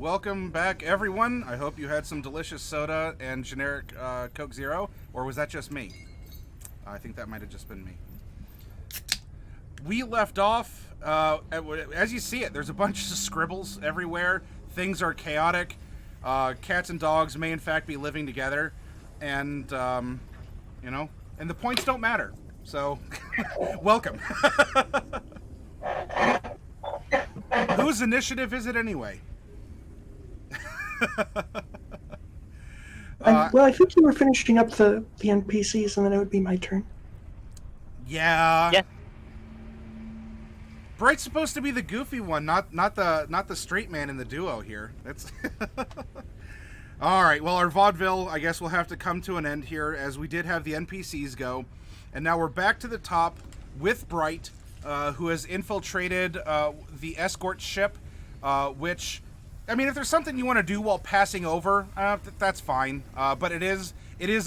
Welcome back, everyone. I hope you had some delicious soda and generic Coke Zero, or was that just me? I think that might have just been me. We left off, as you see it, there's a bunch of scribbles everywhere. Things are chaotic. Cats and dogs may in fact be living together, and, and the points don't matter. So, welcome. Whose initiative is it anyway? Well, I think you were finishing up the NPCs, and then it would be my turn. Yeah. Bright's supposed to be the goofy one, not the straight man in the duo here. That's all right. Well, our vaudeville, I guess, will have to come to an end here, as we did have the NPCs go, and now we're back to the top with Bright, who has infiltrated the escort ship, which. I mean, if there's something you want to do while passing over, that's fine. But it is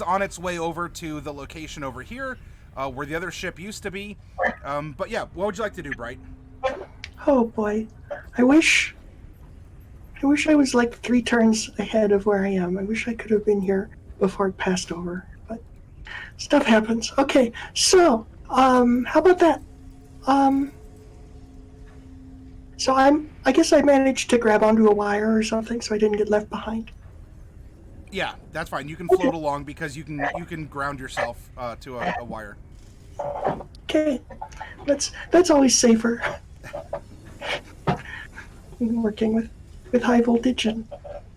on its way over to the location over here, where the other ship used to be. But yeah, what would you like to do, Bright? Oh boy, I wish I was like 3 turns ahead of where I am. I wish I could have been here before it passed over, but stuff happens. Okay, so how about that? So I guess I managed to grab onto a wire or something, so I didn't get left behind. Yeah, that's fine. You can float along because you can ground yourself to a wire. Okay, that's always safer. Working with high voltage and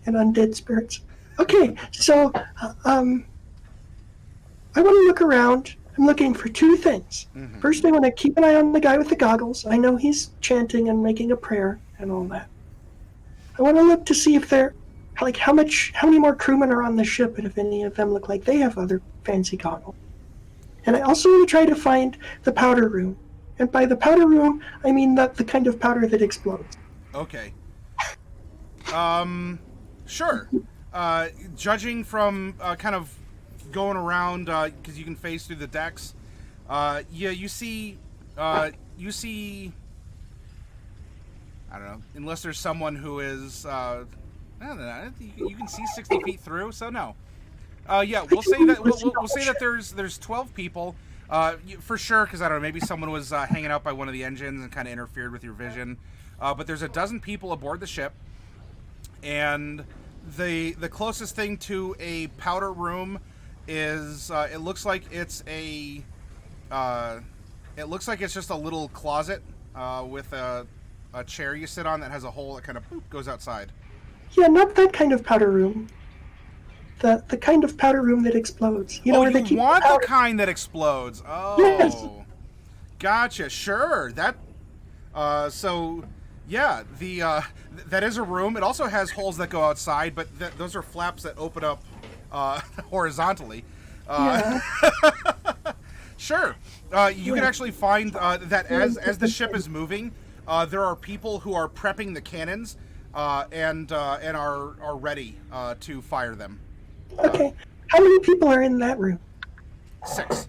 undead spirits. Okay, so I want to look around. I'm looking for 2 things. Mm-hmm. First, I want to keep an eye on the guy with the goggles. I know he's chanting and making a prayer and all that. I want to look to see if they're, like, how many more crewmen are on the ship, and if any of them look like they have other fancy goggles. And I also want to try to find the powder room. And by the powder room, I mean the kind of powder that explodes. Okay. Sure. Judging from kind of going around, because you can phase through the decks, you see, I don't know, unless there's someone who is, I don't know, you can see 60 feet through, so no. Yeah, we'll say that there's 12 people, for sure, because I don't know, maybe someone was hanging out by one of the engines and kind of interfered with your vision. But there's a dozen people aboard the ship, and the closest thing to a powder room is it looks like it's just a little closet with a chair you sit on that has a hole that kind of goes outside. Yeah, not that kind of powder room. The kind of powder room that explodes. You know, where they keep want the kind that explodes. Oh, yes. Gotcha. Sure. That. So, yeah, that is a room. It also has holes that go outside, but those are flaps that open up horizontally. Yeah. Sure. You can actually find that as the ship is moving, there are people who are prepping the cannons and are ready to fire them. Okay. How many people are in that room? 6.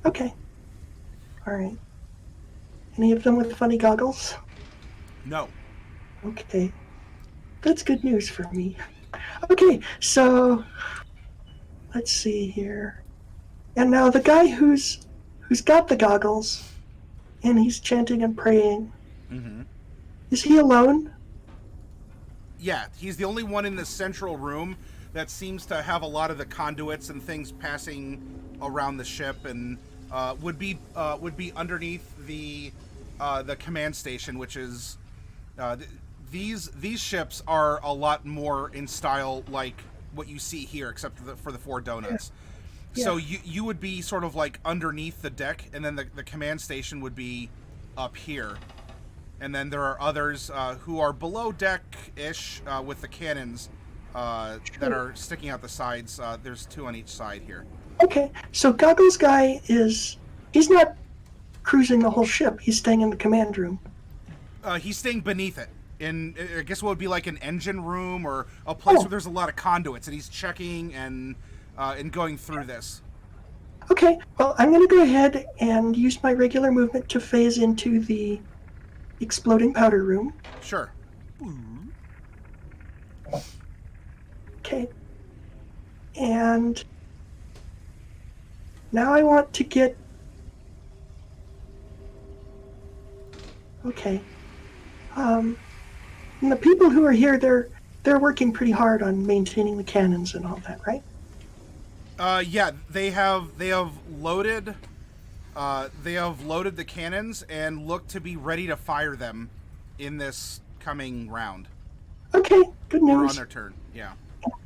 Okay. All right. Any of them with funny goggles? No. Okay. That's good news for me. Okay, so let's see here. And now the guy who's got the goggles and he's chanting and praying. Mm-hmm. Is he alone? Yeah, he's the only one in the central room that seems to have a lot of the conduits and things passing around the ship, and would be underneath the command station, which is these ships are a lot more in style like what you see here, except for the 4 donuts. Yeah. So you would be sort of like underneath the deck, and then the command station would be up here. And then there are others who are below deck-ish with the cannons that are sticking out the sides. There's 2 on each side here. Okay, so Goggles Guy he's not cruising the whole ship. He's staying in the command room. He's staying beneath it. In, I guess, what would be like an engine room or a place where there's a lot of conduits, and he's checking and going through this. Okay, well, I'm going to go ahead and use my regular movement to phase into the exploding powder room. Sure. And now I want to get... Okay. And the people who are here, they're working pretty hard on maintaining the cannons and all that, right? Yeah, they have loaded the cannons and look to be ready to fire them in this coming round. Okay, good Or on news. their turn, yeah.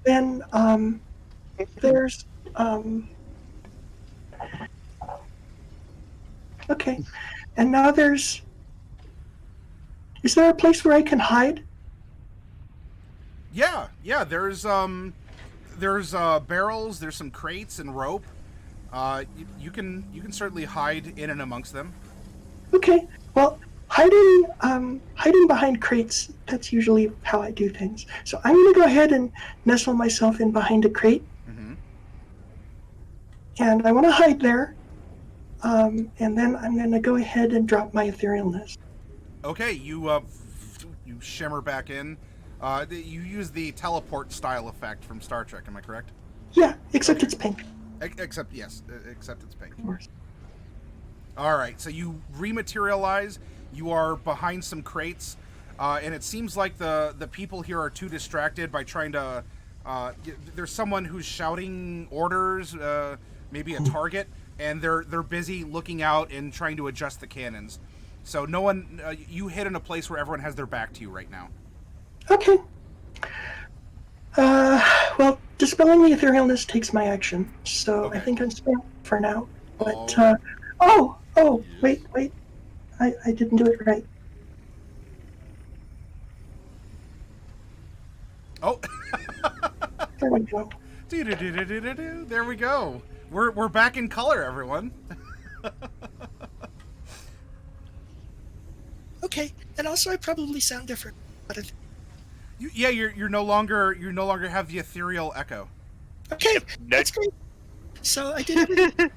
Then there's okay, and now there's... Is there a place where I can hide? Yeah, there's barrels, there's some crates and rope. You can certainly hide in and amongst them. Okay, well, hiding behind crates, that's usually how I do things. So I'm going to go ahead and nestle myself in behind a crate. Mm-hmm. And I want to hide there. And then I'm going to go ahead and drop my ethereal nest. Okay, you shimmer back in. You use the teleport style effect from Star Trek, am I correct? Yeah, except Okay. it's pink. Except it's pink. Of course. All right, so you rematerialize. You are behind some crates, and it seems like the people here are too distracted by trying to. There's someone who's shouting orders, maybe a target, and they're busy looking out and trying to adjust the cannons. So no one. You hit in a place where everyone has their back to you right now. Okay. Well, dispelling the etherealness takes my action, so Okay. I think I'm spared for now. But, Oh. wait. I didn't do it right. Oh. There we go. There we go. We're back in color, everyone. Okay, and also I probably sound different. But You're no longer have the ethereal echo. okay, that's great. So I did it.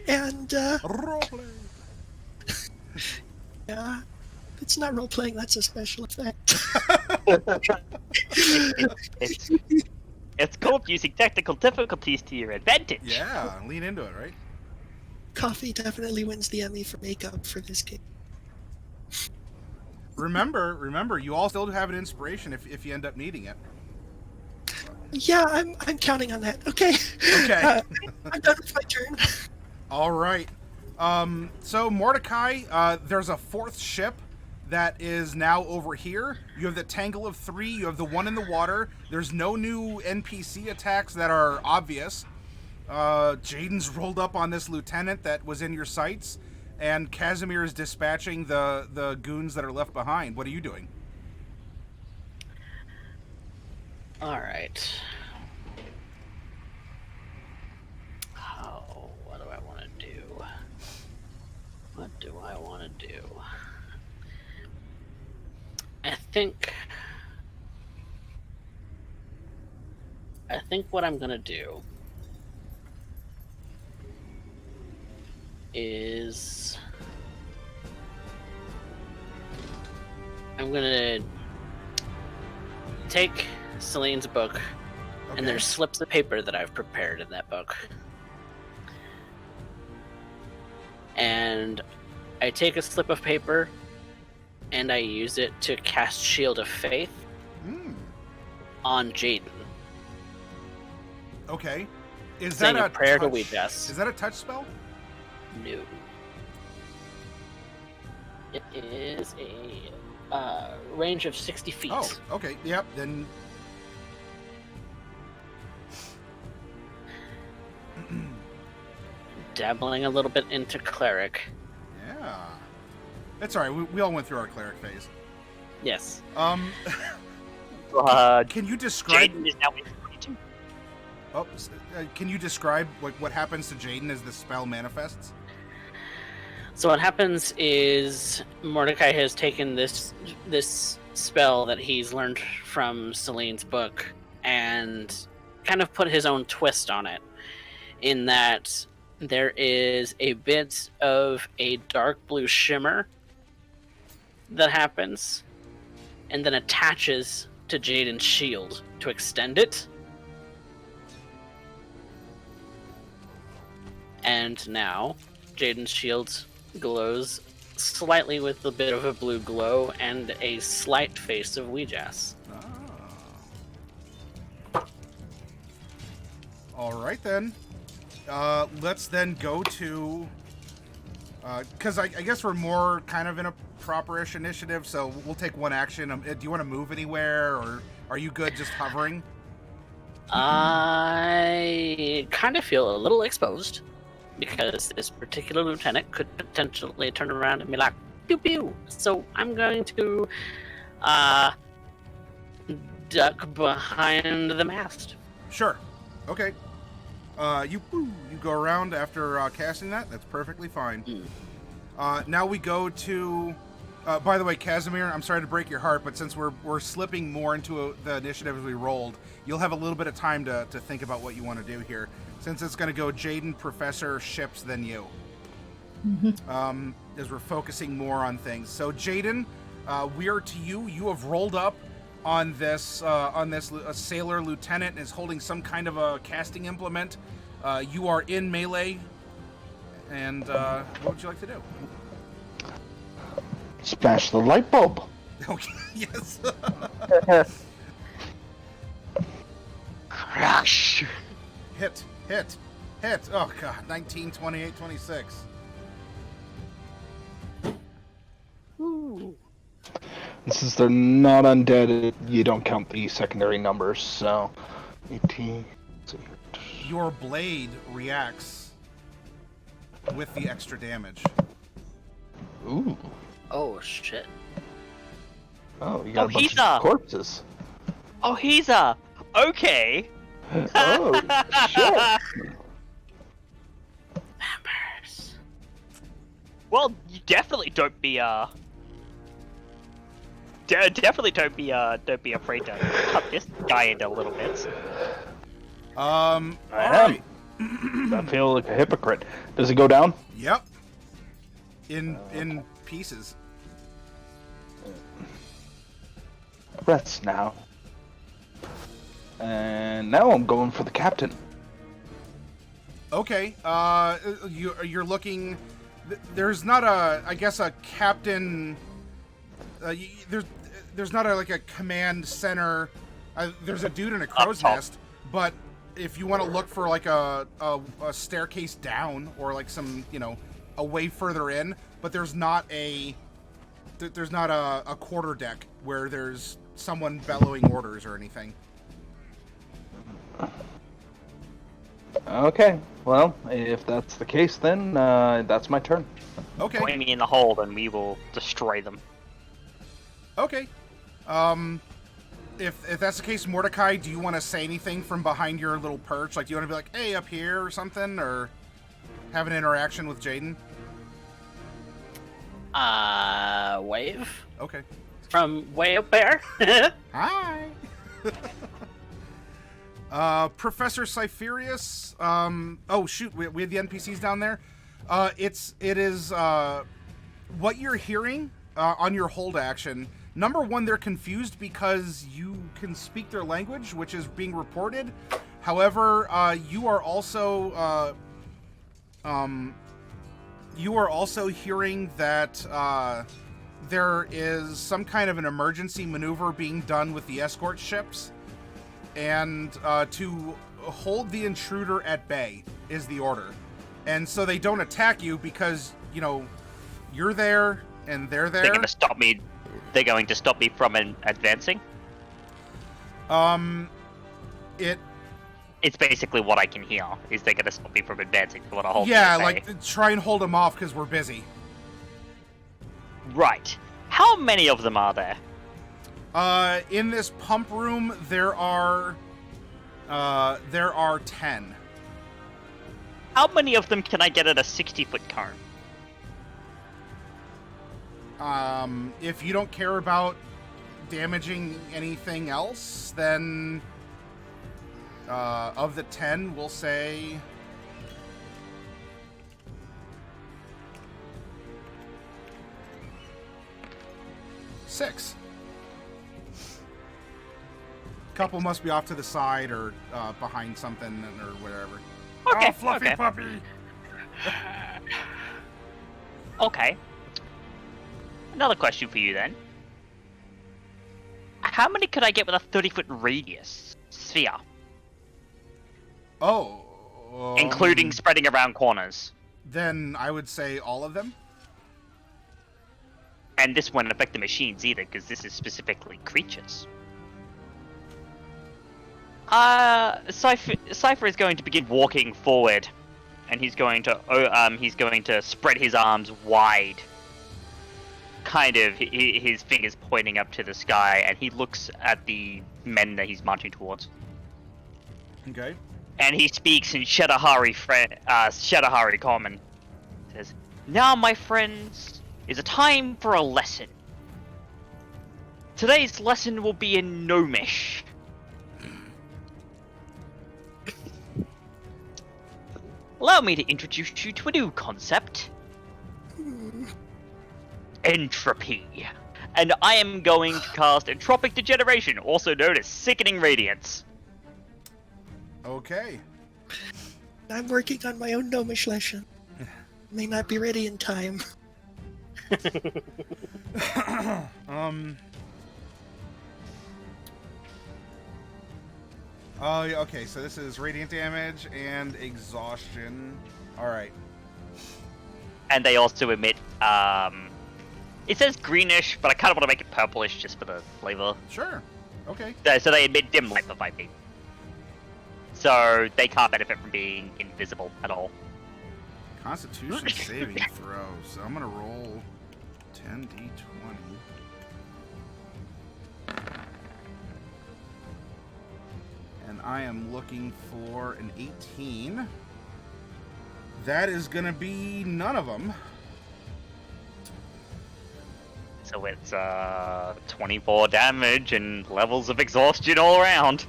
And, Roleplay. yeah, it's not role-playing, that's a special effect. It's called using technical difficulties to your advantage. Yeah, lean into it, right? Coffee definitely wins the Emmy for makeup for this game. Remember, you all still have an inspiration if you end up needing it. Yeah, I'm counting on that. Okay. Okay. I'm done with my turn. All right. So Mordecai, there's a fourth ship that is now over here. You have the Tangle of Three. You have the one in the water. There's no new NPC attacks that are obvious. Jaden's rolled up on this lieutenant that was in your sights, and Casimir is dispatching the goons that are left behind. What are you doing? Alright. Oh, what do I want to do? What do I want to do? I think what I'm going to do is I'm going to take Celine's book, and there's slips of paper that I've prepared in that book. And I take a slip of paper and I use it to cast Shield of Faith on Jaden. Okay. Is Saying that a prayer to touch? Weedas. Is that a touch spell? No. It is a range of 60 feet. Oh, okay. Yep. Then. Dabbling a little bit into cleric. Yeah. That's all right. We all went through our cleric phase. Yes. Can you describe? Jaden is now in 22. Oh, can you describe what happens to Jaden as the spell manifests? So what happens is Mordecai has taken this spell that he's learned from Celine's book and kind of put his own twist on it, in that there is a bit of a dark blue shimmer that happens and then attaches to Jaden's shield to extend it. And now, Jaden's shield glows slightly with a bit of a blue glow and a slight face of Weejass. All right, then. Let's then go to... Because I guess we're more kind of in a proper-ish initiative, so we'll take one action. Do you want to move anywhere, or are you good just hovering? I kind of feel a little exposed because this particular lieutenant could potentially turn around and be like, pew pew. So I'm going to duck behind the mast. Sure. Okay. You go around after casting that. That's perfectly fine. Now we go to... by the way, Casimir, I'm sorry to break your heart, but since we're slipping more into the initiative as we rolled, you'll have a little bit of time to think about what you want to do here. Since it's going to go Jaden, Professor, Ships, then you. As we're focusing more on things. So, Jaden, we are to you. You have rolled up on this sailor lieutenant is holding some kind of a casting implement. You are in melee. And what would you like to do? Smash the light bulb. Okay, yes. Crash. Hit. Oh, God. 19, 28, 26. Ooh. And since they're not undead, you don't count the secondary numbers, so... 18... Your blade reacts with the extra damage. Ooh. Oh, shit. Oh, you got a bunch he's of corpses. Oh, he's okay. Oh, shit. Vampires. Well, you definitely don't be definitely don't be afraid to cut this guy into little bits. I am. Alright. I feel like a hypocrite. Does it go down? Yep. In pieces. Rest now. And now I'm going for the captain. Okay. You're looking. There's not I guess a captain. There's not a command center. There's a dude in a crow's nest, but if you want to look for like a staircase down or like some a way further in, but there's not a quarter deck where there's someone bellowing orders or anything. Okay, well, if that's the case, then that's my turn. Okay. Join me in the hold, and we will destroy them. Okay. If that's the case, Mordecai, do you want to say anything from behind your little perch? Like, do you want to be like, hey, up here or something? Or have an interaction with Jaden? Wave? Okay. From way up there? Hi! Professor Cypherius. Oh, shoot, we have the NPCs down there. It is what you're hearing on your hold action. Number one, they're confused because you can speak their language, which is being reported. However, you are also hearing that there is some kind of an emergency maneuver being done with the escort ships, and to hold the intruder at bay is the order. And so they don't attack you because, you're there and they're there. They're going to stop me. They're going to stop me from advancing. It's basically what I can hear. Is they're going to stop me from advancing? They want to hold me at bay. Like try and hold them off because we're busy. Right. How many of them are there? In this pump room, there are 10. How many of them can I get at a 60-foot cone? If you don't care about damaging anything else, then of the 10, we'll say 6. Couple must be off to the side or behind something or whatever. Okay, Oh, fluffy okay. puppy! Okay. Another question for you then. How many could I get with a 30-foot radius sphere? Oh. Including spreading around corners. Then I would say all of them. And this won't affect the machines either, because this is specifically creatures. Cypher is going to begin walking forward, and he's going to spread his arms wide. Kind of, his fingers pointing up to the sky, and he looks at the men that he's marching towards. Okay. And he speaks in Shadahari Common. He says, "Now, my friends, is a time for a lesson. Today's lesson will be in Gnomish. Allow me to introduce you to a new concept. Entropy. And I am going to cast Entropic Degeneration, also known as Sickening Radiance." Okay. I'm working on my own gnomish lesson. May not be ready in time. Oh, yeah, okay, so this is radiant damage and exhaustion. Alright. And they also emit, it says greenish, but I kind of want to make it purplish just for the flavor. Sure. Okay. So they emit dim light for 5 feet. So they can't benefit from being invisible at all. Constitution saving throw. So I'm gonna roll 10d20. And I am looking for an 18. That is gonna be none of them. So it's 24 damage and levels of exhaustion all around.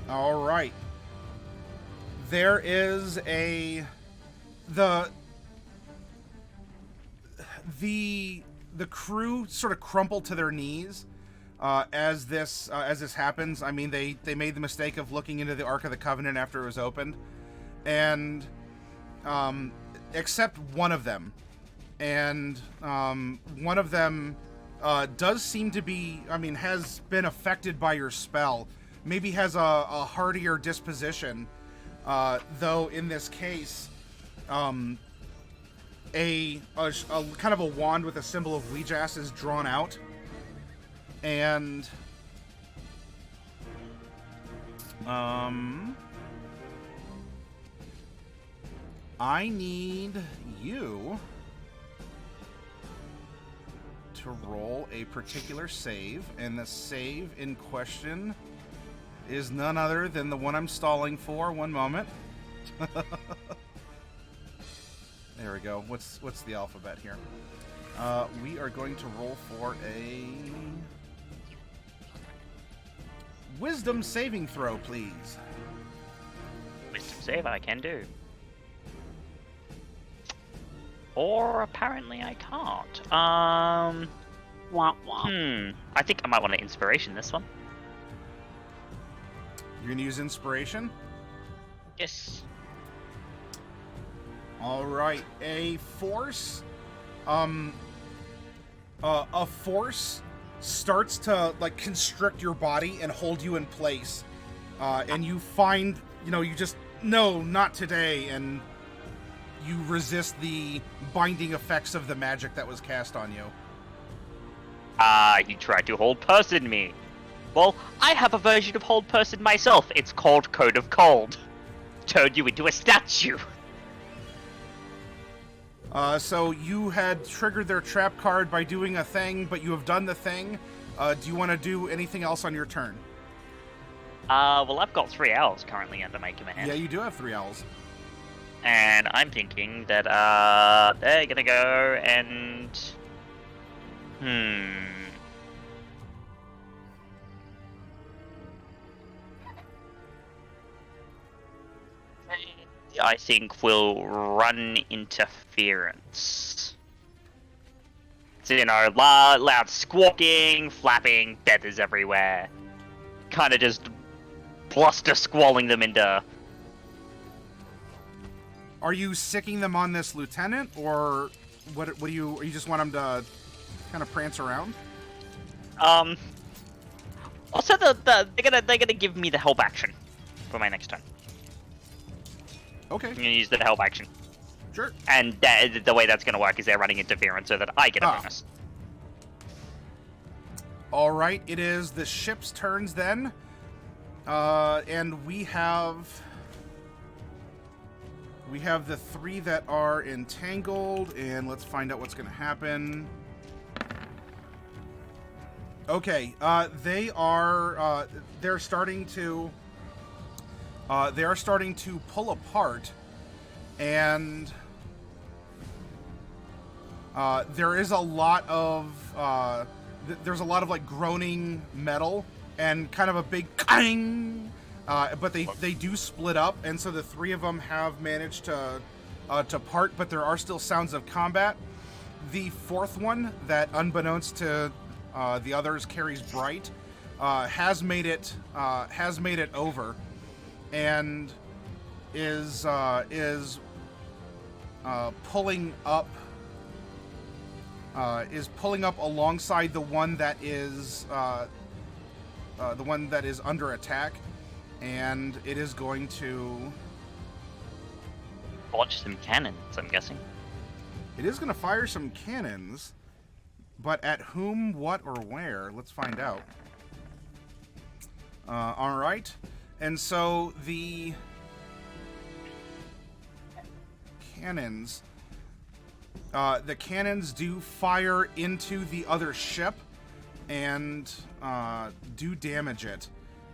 All right. There is the crew sort of crumple to their knees as this happens. I mean, they made the mistake of looking into the Ark of the Covenant after it was opened, and except one of them, and one of them does seem to be, I mean, has been affected by your spell. Maybe has a hardier disposition, though in this case, a kind of a wand with a symbol of Weejas is drawn out, and I need you to roll a particular save, and the save in question is none other than the one I'm stalling for. One moment. There we go. What's the alphabet here? We are going to roll for a wisdom saving throw, please. Wisdom save I can do. Or apparently I can't. Wah, wah. I think I might want an inspiration this one. You're gonna use inspiration? Yes. All right. A force starts to like constrict your body and hold you in place, and you find, you just, no, not today, and you resist the binding effects of the magic that was cast on you. You tried to hold person me. Well, I have a version of hold person myself. It's called Code of Cold. Turned you into a statue. So you had triggered their trap card by doing a thing, but you have done the thing. Do you want to do anything else on your turn? Well, I've got 3 owls currently under my command. Yeah, you do have 3 owls. And I'm thinking that, they're gonna go and... I think we'll run interference. So, loud squawking, flapping, feathers everywhere. Kind of just bluster squalling them into Are you sicking them on this lieutenant, or what do you just want them to kind of prance around? Also, they're gonna give me the help action for my next turn. Okay, I'm gonna use the help action, sure. and the way that's gonna work is they're running interference so that I get a bonus. All right, it is the ship's turns then, and we have the 3 that are entangled, and let's find out what's going to happen. Okay, they're starting to pull apart, and there is a lot of there's a lot of like groaning metal and kind of a big clang, but they do split up, and so the 3 of them have managed to part, but there are still sounds of combat. The 4th one, that unbeknownst to the others carries bright, has made it over, and is pulling up alongside the one that is under attack, and it is going to Launch some cannons, I'm guessing. It is going to fire some cannons, but at whom, what, or where? Let's find out. All right. And so the cannons do fire into the other ship and do damage it,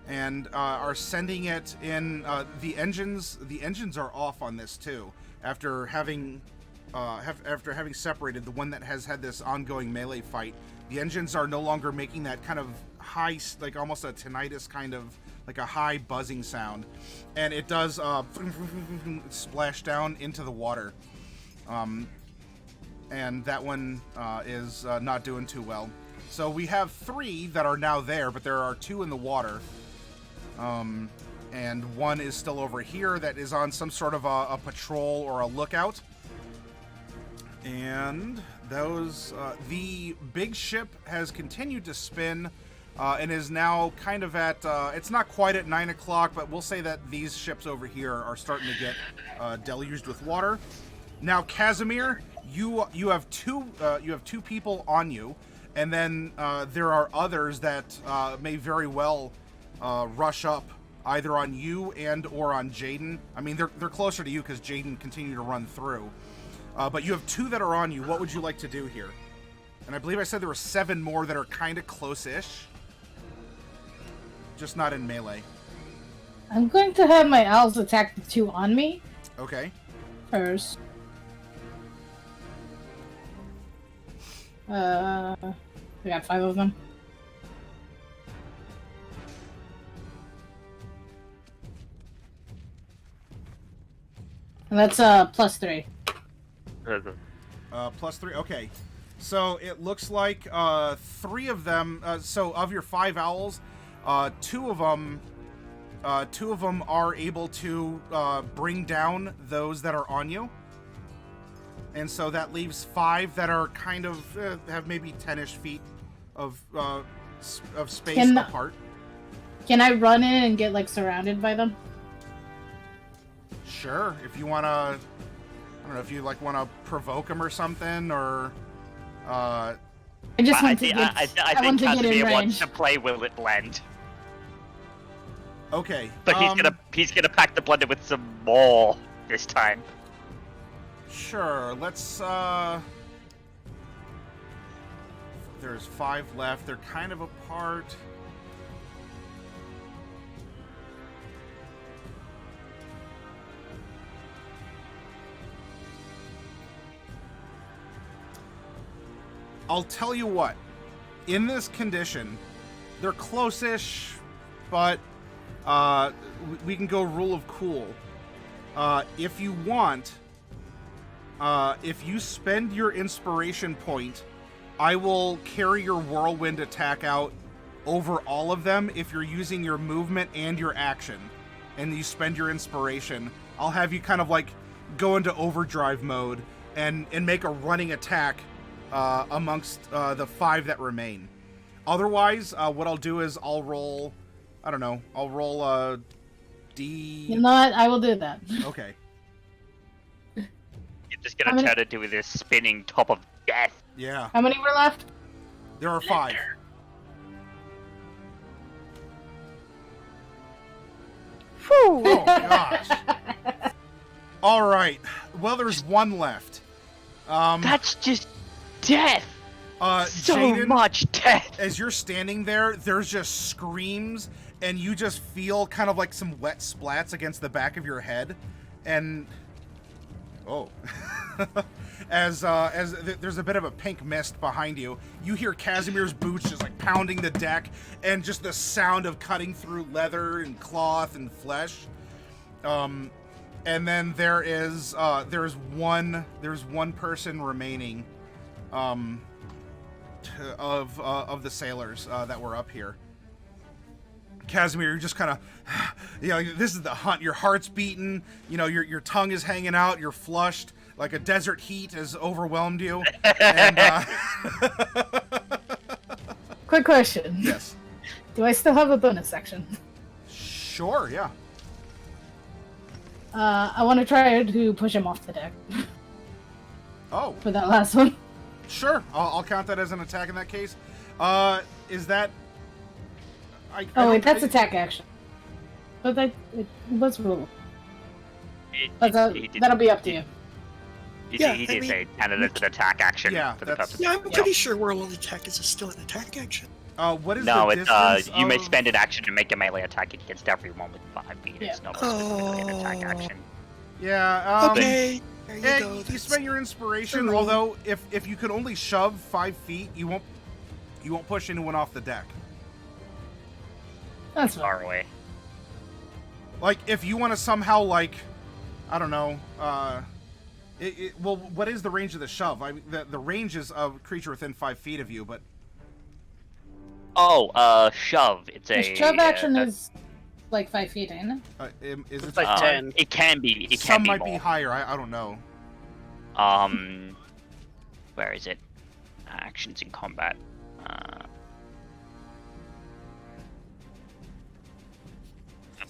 and are sending it in. The engines are off on this too. After having separated the one that has had this ongoing melee fight, the engines are no longer making that kind of high, like almost a tinnitus kind of, like a high buzzing sound, and it does splash down into the water. And that one is not doing too well. So we have 3 that are now there, but there are 2 in the water. And one is still over here that is on some sort of a patrol or a lookout. And those, the big ship has continued to spin and is now kind of at, it's not quite at 9 o'clock, but we'll say that these ships over here are starting to get deluged with water. Now, Casimir, you have 2 people on you, and then there are others that may very well rush up either on you and or on Jaden. I mean, they're closer to you because Jaden continued to run through. But you have 2 that are on you. What would you like to do here? And I believe I said there were 7 more that are kind of close-ish. Just not in melee. I'm going to have my owls attack the 2 on me. Okay. First. We got 5 of them. And that's +3. +3. Okay. So it looks like 3 of them. So of your 5 owls, 2 of them are able to bring down those that are on you, and so that leaves 5 that are kind of have maybe 10-ish feet of space apart. Can I run in and get like surrounded by them? Sure, if you want to. I don't know if you like want to provoke them or something, or. I just want to get. I think Casimir wants to play Will It Blend. Okay, but he's gonna pack the blender with some more this time. Sure, let's. There's 5 left. They're kind of apart. I'll tell you what, in this condition, they're close-ish, but we can go rule of cool. If you want, if you spend your inspiration point, I will carry your whirlwind attack out over all of them if you're using your movement and your action, and you spend your inspiration. I'll have you kind of like go into overdrive mode and make a running attack amongst the 5 that remain. Otherwise, what I'll do is I'll roll, I don't know, I'll roll a D... You know what? I will do that. Okay. You're just gonna turn it into this spinning top of death. Yeah. How many were left? There are 5. Whew. Oh, gosh. All right. Well, there's 1 left. That's just death. So Jaden, much death. as you're standing there, there's just screams, and you just feel kind of like some wet splats against the back of your head, and as there's a bit of a pink mist behind you, you hear Casimir's boots just like pounding the deck, and just the sound of cutting through leather and cloth and flesh. And then there's one person remaining, of the sailors that were up here. Casimir, you're just kind of, this is the hunt. Your heart's beating. Your tongue is hanging out. You're flushed. Like a desert heat has overwhelmed you. And, Quick question. yes. Do I still have a bonus section? Sure, yeah. I want to try to push him off the deck Oh, for that last one. sure. I'll count that as an attack in that case. Is that... Oh wait, that's attack action. But it was rule. That'll be up to you. He Yeah, did I mean- say Canada's an attack action Yeah, for the that's- purpose. Yeah, I'm pretty sure whirlwind attack is still an attack action. What is No, the it's distance you may of- spend an action to make a melee attack against everyone with 5 feet. It's not specifically an attack action. Yeah, Okay, there you yeah, go. you That's- spend your inspiration, the rule. although if you can only shove 5 feet, you won't push anyone off the deck. That's fine. Far away. Like, if you want to somehow, like, I don't know, well, what is the range of the shove? The range is of creature within 5 feet of you, but... Oh, shove. It's The a shove action is like 5 feet, ain't it? Is it like 10. It can be. It Some can be might more. be higher, I don't know. Where is it? Actions in combat.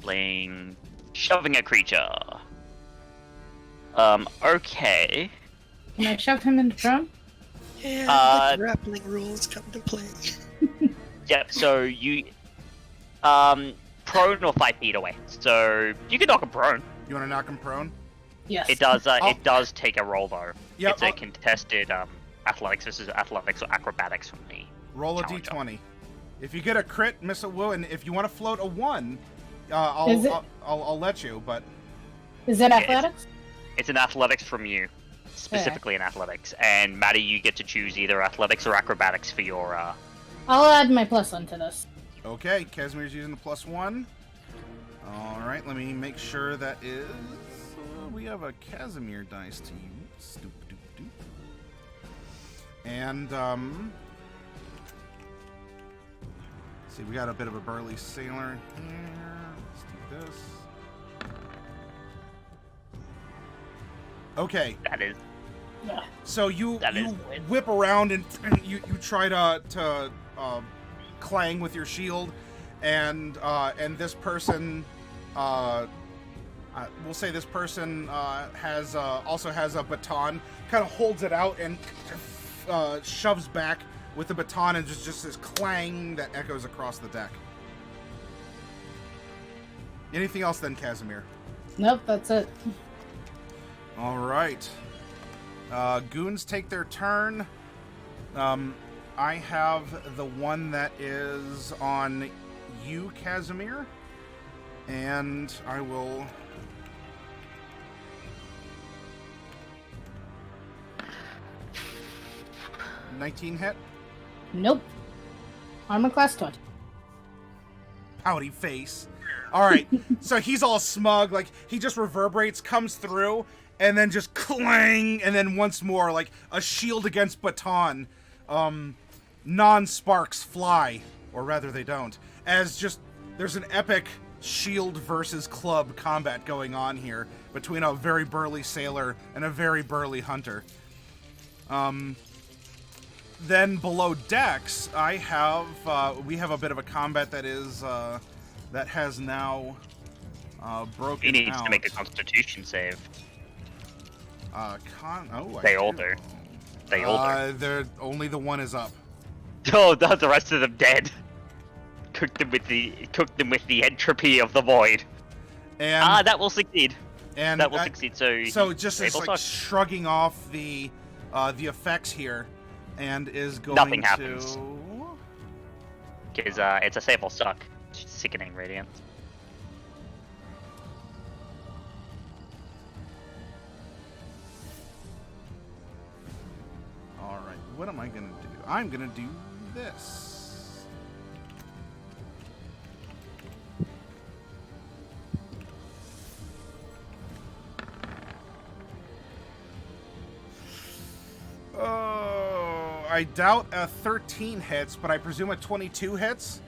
Playing shoving a creature. Okay. Can I shove him into prone? Yeah, the grappling rules come to play. Yep. So you, prone or 5 feet away. So you can knock him prone. You want to knock him prone? Yes. It does. I'll- It does take a roll though. Yeah, It's a contested athletics versus athletics or acrobatics from me. Roll a Challenge d20. If you get a crit, miss a woo, and if you want to float a 1, Is it- I'll let you, but... Is it athletics? It's an athletics from you, specifically in athletics. And Maddie, you get to choose either athletics or acrobatics for your. I'll add my +1 to this. Okay, Casimir's using the +1. Alright, let me make sure that is... we have a Casimir dice to use. Doop, doop, doop. And, see, we got a bit of a burly sailor here. Let's do this. Okay, That is. so you That is you lit. whip around and you try to clang with your shield, and this person, we'll say this person also has a baton, kind of holds it out and shoves back with the baton, and just this clang that echoes across the deck. Anything else then, Casimir? Nope, that's it. All right. Goons take their turn. I have the one that is on you, Casimir. And I will... $19 hit. Nope. Armor class 20. Pouty face. All right. So he's all smug. Like, he just reverberates, comes through, and then just clang, and then once more, like a shield against baton. Non-sparks fly, or rather they don't. As just, there's an epic shield versus club combat going on here between a very burly sailor and a very burly hunter. Then below decks, we have a bit of a combat that has now broken out. He needs to make a Constitution save. They all do. They all do. Only the one is up. Oh, the rest of them dead. Cook them with the entropy of the void. And that will succeed. And that will succeed. So just is like shrugging off the effects here, and is going Nothing to. happens. Because it's a save or suck. Sickening radiance. All right, what am I gonna do? I'm gonna do this. Oh, I doubt a 13 hits, but I presume a 22 hits?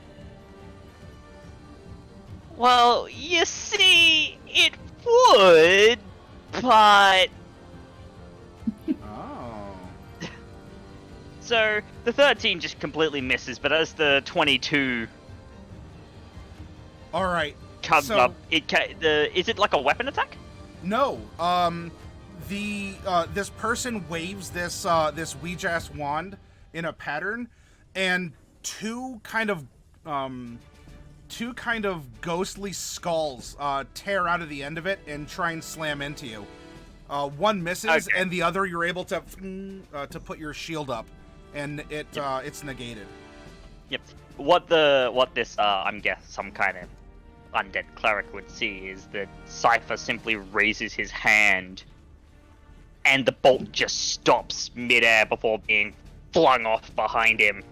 Well, you see, it would, but... Oh. So, the 13 just completely misses, but as the 22 Alright. comes up, is it like a weapon attack? No, this person waves this Ouija wand in a pattern, and two kind of ghostly skulls tear out of the end of it and try and slam into you. One misses, okay. And the other you're able to put your shield up, and it's negated. Yep. What this I'm guessing some kind of undead cleric would see is that Cypher simply raises his hand, and the bolt just stops midair before being flung off behind him.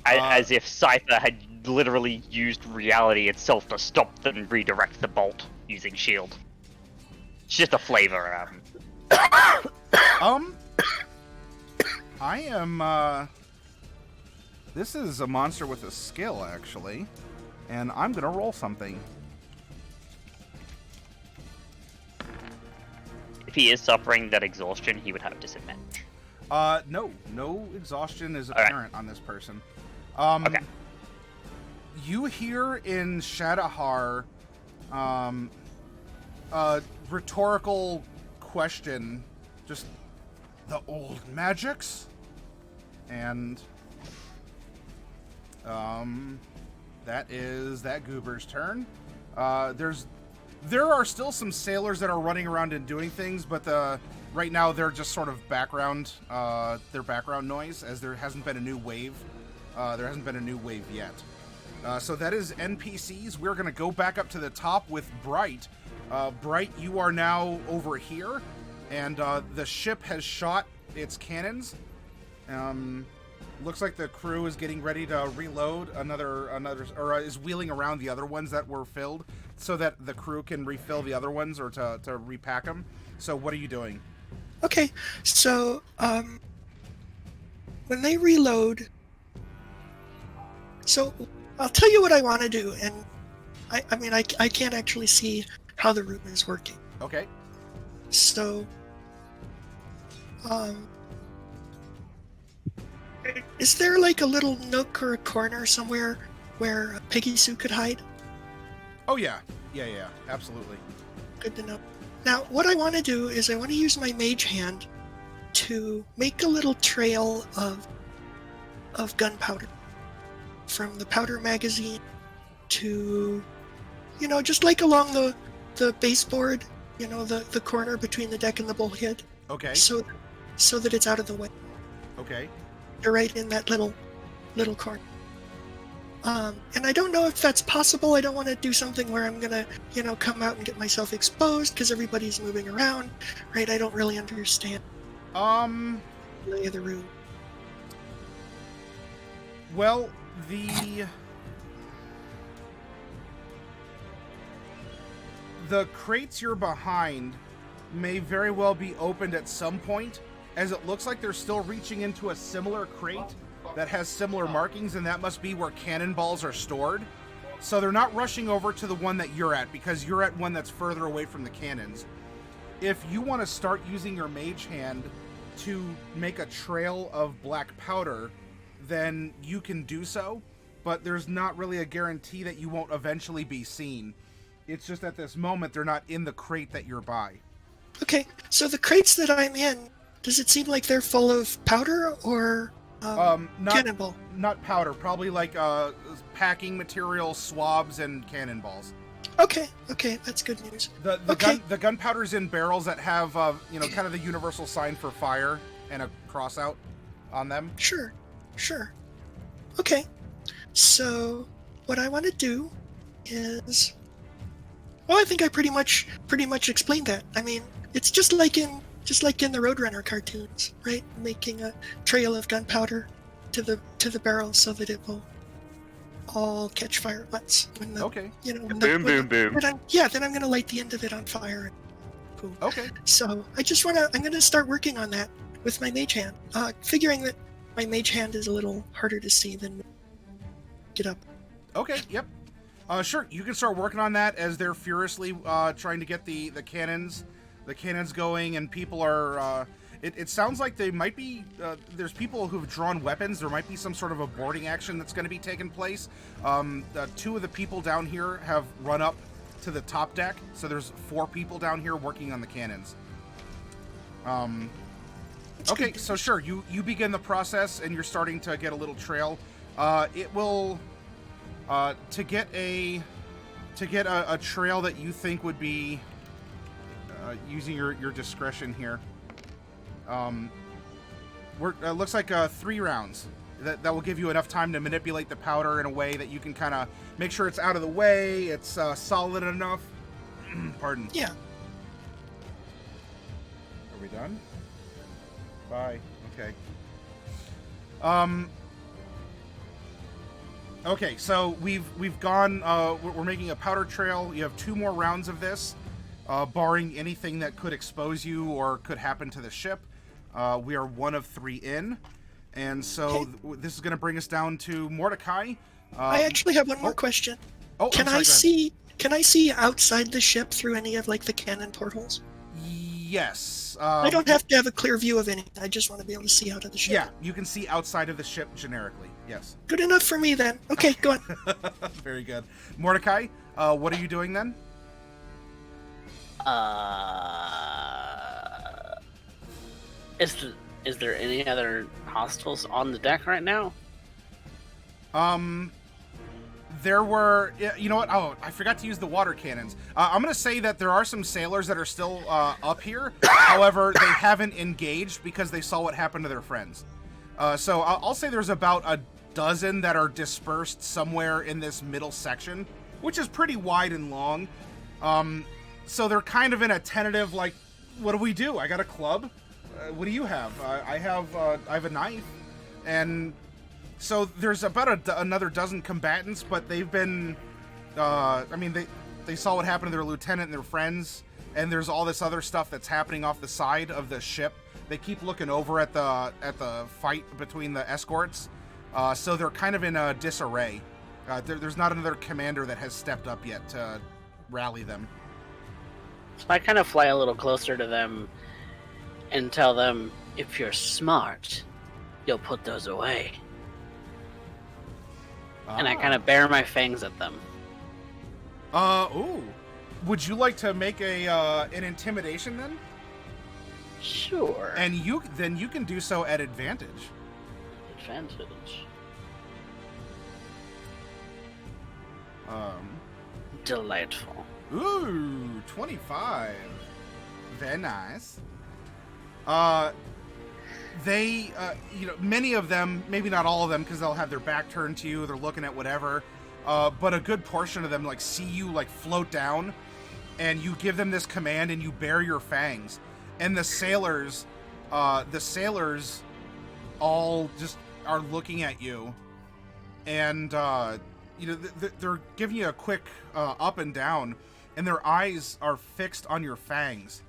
As if Cypher had literally used reality itself to stop and redirect the bolt using shield. It's just a flavor. I am, this is a monster with a skill, actually, and I'm gonna roll something. If he is suffering that exhaustion, he would have disadvantage. No exhaustion is apparent on this person. Okay. You hear in Shadowhar, a rhetorical question, just the old magics, and that is that goober's turn. There are still some sailors that are running around and doing things, but right now they're just sort of background noise, as there hasn't been a new wave. There hasn't been a new wave yet. So that is NPCs. We're going to go back up to the top with Bright. Bright, you are now over here, and the ship has shot its cannons. Looks like the crew is getting ready to reload or is wheeling around the other ones that were filled, so that the crew can refill the other ones or to repack them. So what are you doing? Okay, so when they reload, so I'll tell you what I want to do, and I can't actually see how the room is working. Okay. So, is there like a little nook or a corner somewhere where Piggy Sue could hide? Oh yeah, absolutely. Good to know. Now, what I want to do is I want to use my mage hand to make a little trail of gunpowder from the powder magazine to, just like along the baseboard, the corner between the deck and the bulkhead. Okay. So that it's out of the way. Okay. You're right in that little corner. And I don't know if that's possible. I don't want to do something where I'm gonna, come out and get myself exposed because everybody's moving around, right? I don't really understand the lay of the room. Well, the crates you're behind may very well be opened at some point, as it looks like they're still reaching into a similar crate that has similar markings, and that must be where cannonballs are stored. So they're not rushing over to the one that you're at, because you're at one that's further away from the cannons. If you want to start using your mage hand to make a trail of black powder, then you can do so, but there's not really a guarantee that you won't eventually be seen. It's just at this moment they're not in the crate that you're by. Okay, so the crates that I'm in, does it seem like they're full of powder or cannonball? Not powder, probably like packing material, swabs, and cannonballs. Okay, that's good news. The gunpowder's in barrels that have kind of the universal sign for fire and a cross out on them. Sure. Okay, so what I want to do is, well, I think I pretty much explained that. I mean, it's just like in the Roadrunner cartoons, right? Making a trail of gunpowder to the barrel so that it will all catch fire at once. Boom. Then I'm gonna light the end of it on fire. And boom. Okay. So I'm gonna start working on that with my mage hand, figuring that my mage hand is a little harder to see than get up. Okay. Yep. Sure. You can start working on that as they're furiously trying to get the cannons going, and people are. It sounds like they might be. There's people who've drawn weapons. There might be some sort of a boarding action that's going to be taking place. Two of the people down here have run up to the top deck, so there's 4 people down here working on the cannons. Okay, so sure, you begin the process, and you're starting to get a little trail. It will to get a trail that you think would be using your discretion here. Looks like 3 rounds. That will give you enough time to manipulate the powder in a way that you can kind of make sure it's out of the way, it's solid enough. Pardon. Yeah. Are we done? Bye. Okay. Okay, so we've gone. We're making a powder trail. You have 2 more rounds of this, barring anything that could expose you or could happen to the ship. We are 1 of 3 in, and so this is going to bring us down to Mordecai. I actually have one more question. Oh, Can I see outside the ship through any of like the cannon portals? Yes. I don't have to have a clear view of anything. I just want to be able to see out of the ship. Yeah, you can see outside of the ship generically. Yes. Good enough for me then. Okay, go on. Very good. Mordecai, what are you doing then? Is there any other hostiles on the deck right now? There were, you know what? Oh, I forgot to use the water cannons. I'm going to say that there are some sailors that are still up here. However, they haven't engaged because they saw what happened to their friends. So I'll say there's about a dozen that are dispersed somewhere in this middle section, which is pretty wide and long. So they're kind of in a tentative, like, what do we do? I got a club. What do you have? I have a knife. And so there's about another dozen combatants, but they've been, they saw what happened to their lieutenant and their friends, and there's all this other stuff that's happening off the side of the ship. They keep looking over at the fight between the escorts, so they're kind of in a disarray. There's not another commander that has stepped up yet to rally them. So I kind of fly a little closer to them and tell them, if you're smart, you'll put those away. And I kind of bare my fangs at them. Ooh. Would you like to make an intimidation then? Sure. And you can do so at advantage. Delightful. Ooh, 25. Very nice. They, many of them, maybe not all of them, because they'll have their back turned to you, they're looking at whatever, but a good portion of them, like, see you, like, float down, and you give them this command, and you bare your fangs. And the sailors all just are looking at you, and, they're giving you a quick up and down, and their eyes are fixed on your fangs.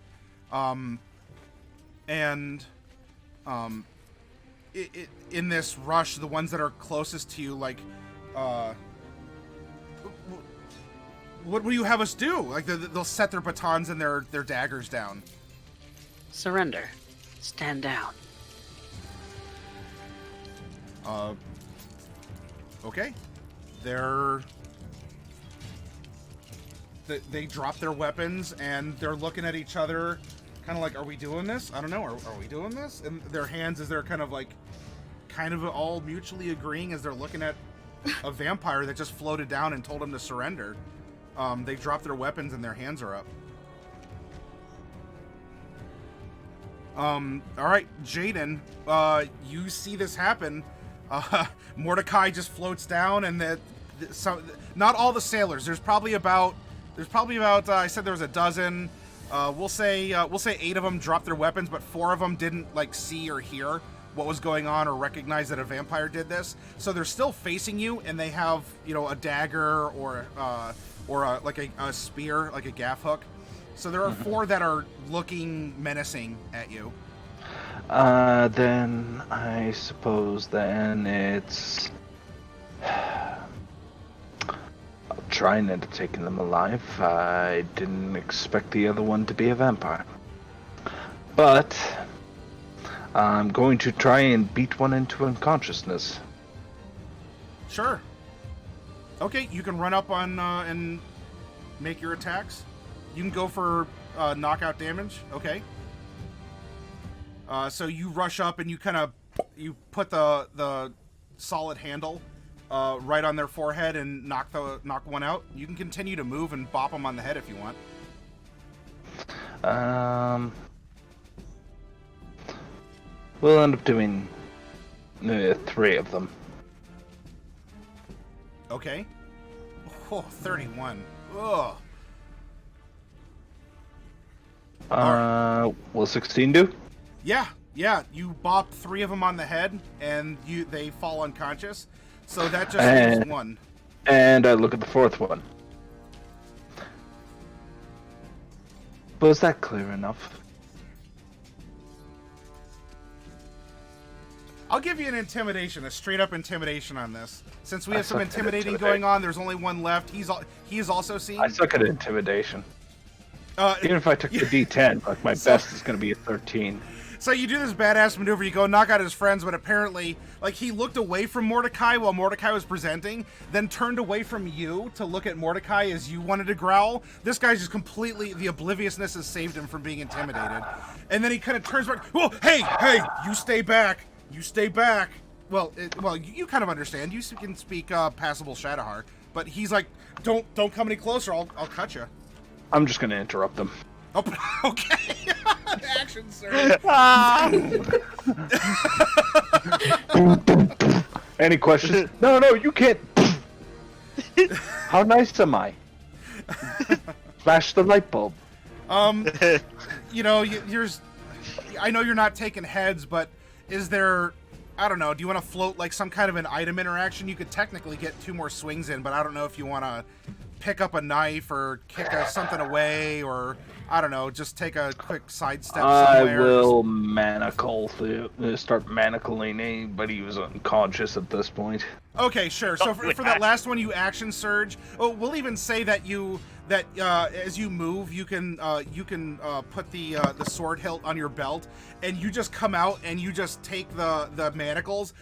in this rush, the ones that are closest to you, like, what will you have us do? Like, they'll set their batons and their daggers down. Surrender. Stand down. Okay. They drop their weapons and they're looking at each other, kind of like, are we doing this? I don't know. Are we doing this? And their hands as they're kind of all mutually agreeing as they're looking at a vampire that just floated down and told them to surrender. They drop their weapons and their hands are up. All right, Jaden, you see this happen. Mordecai just floats down, and not all the sailors. There's probably about I said there was a dozen. We'll say 8 of them dropped their weapons, but 4 of them didn't see or hear what was going on or recognize that a vampire did this. So they're still facing you, and they have a dagger or a spear, like a gaff hook. So there are 4 that are looking menacing at you. Then I suppose it's I'll try and end up taking them alive. I didn't expect the other one to be a vampire. But I'm going to try and beat one into unconsciousness. Sure. Okay, you can run up on and make your attacks. You can go for knockout damage. Okay. So you rush up and you put the solid handle right on their forehead and knock one out. You can continue to move and bop them on the head if you want. We'll end up doing 3 of them. Okay. Oh, 31. Ugh. Will 16 do? Yeah. You bopped 3 of them on the head, and they fall unconscious. So that just leaves 1. And I look at the 4th one. Was that clear enough? I'll give you an intimidation, a straight-up intimidation on this. Since we have some suck at intimidating going on, there's only 1 left. He is also seen. I suck at intimidation. Even if I took the D10, my best is going to be a 13. So you do this badass maneuver, you go knock out his friends, but apparently, he looked away from Mordecai while Mordecai was presenting, then turned away from you to look at Mordecai as you wanted to growl. This guy's just completely, the obliviousness has saved him from being intimidated. And then he kind of turns back, whoa, hey, you stay back. You stay back. Well, you kind of understand. You can speak passable Shadowheart, but he's like, don't come any closer. I'll cut you. I'm just going to interrupt them. Oh, okay. Action, sir. Any questions? No, you can't. How nice am I? Flash the light bulb. You're. I know you're not taking heads, but is there? I don't know. Do you want to float some kind of an item interaction? You could technically get 2 more swings in, but I don't know if you want to pick up a knife or kick something away, or I don't know, just take a quick sidestep somewhere. I will start manacling anybody who's unconscious at this point. Okay, sure. So for that last one, you action surge. Oh, we'll even say that as you move, you can put the sword hilt on your belt, and you just come out and you just take the manacles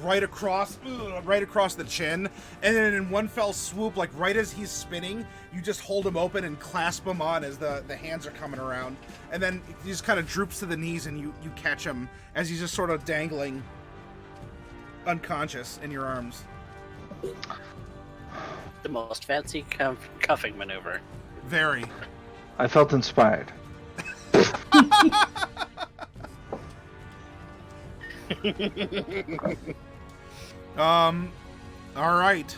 right across the chin, and then in one fell swoop, right as he's spinning, you just hold him open and clasp him on as the hands are coming around, and then he just kind of droops to the knees, and you catch him as he's just sort of dangling unconscious in your arms. The most fancy cuffing maneuver. Very. I felt inspired. All right.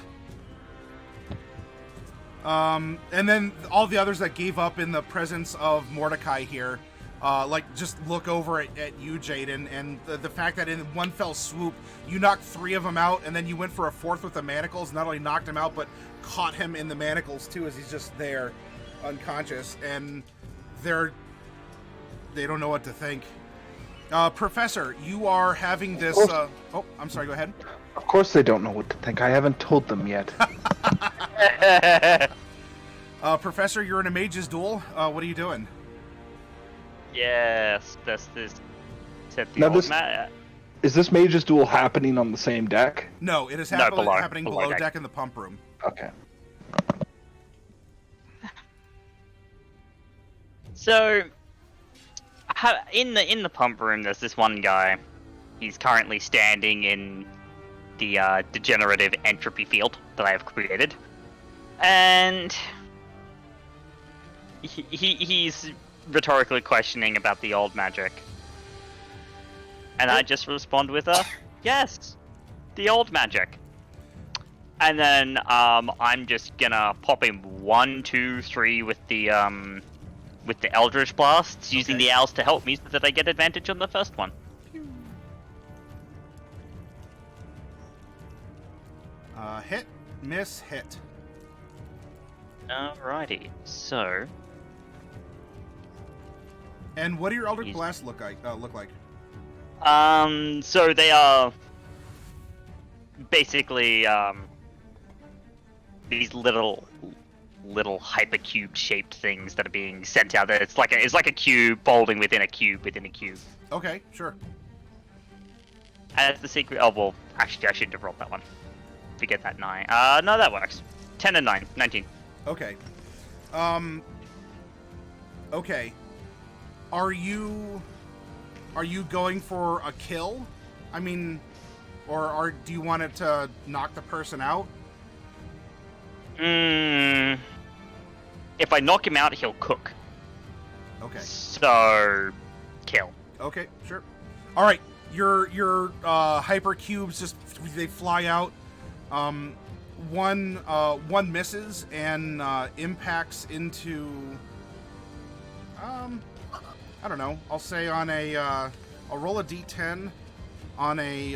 And then all the others that gave up in the presence of Mordecai here, just look over at you, Jaden, and the fact that in one fell swoop, you knocked 3 of them out, and then you went for a 4th with the manacles, not only knocked him out, but caught him in the manacles too, as he's just there, unconscious, and they don't know what to think. Professor, you are having this. Oh, I'm sorry. Go ahead. Of course they don't know what to think. I haven't told them yet. Professor, you're in a mage's duel. What are you doing? Yes, that's this. Is this mage's duel happening on the same deck? No, it is happening below deck in the pump room. Okay. So, in the pump room, there's this one guy. He's currently standing in the degenerative entropy field that I have created, and he's rhetorically questioning about the old magic. And I just respond with a, yes, the old magic. And then I'm just gonna pop him 1, 2, 3 with the Eldritch Blasts, using the owls to help me so that I get advantage on the first one. Hit, miss, hit. Alrighty, so. And what do your Eldritch Blasts look like? So they are basically these little hypercube shaped things that are being sent out there. It's like a cube folding within a cube within a cube. Okay, sure. As the secret. Oh well, actually I shouldn't have rolled that one. Forget that 9. No, that works. 10 and 9, 19. Okay. Okay. Are you going for a kill? I mean, or do you want it to knock the person out? If I knock him out, he'll cook. Okay. So, kill. Okay, sure. All right, your hyper cubes they fly out. One misses and impacts into. I don't know. I'll say on a. I'll roll a d10 on a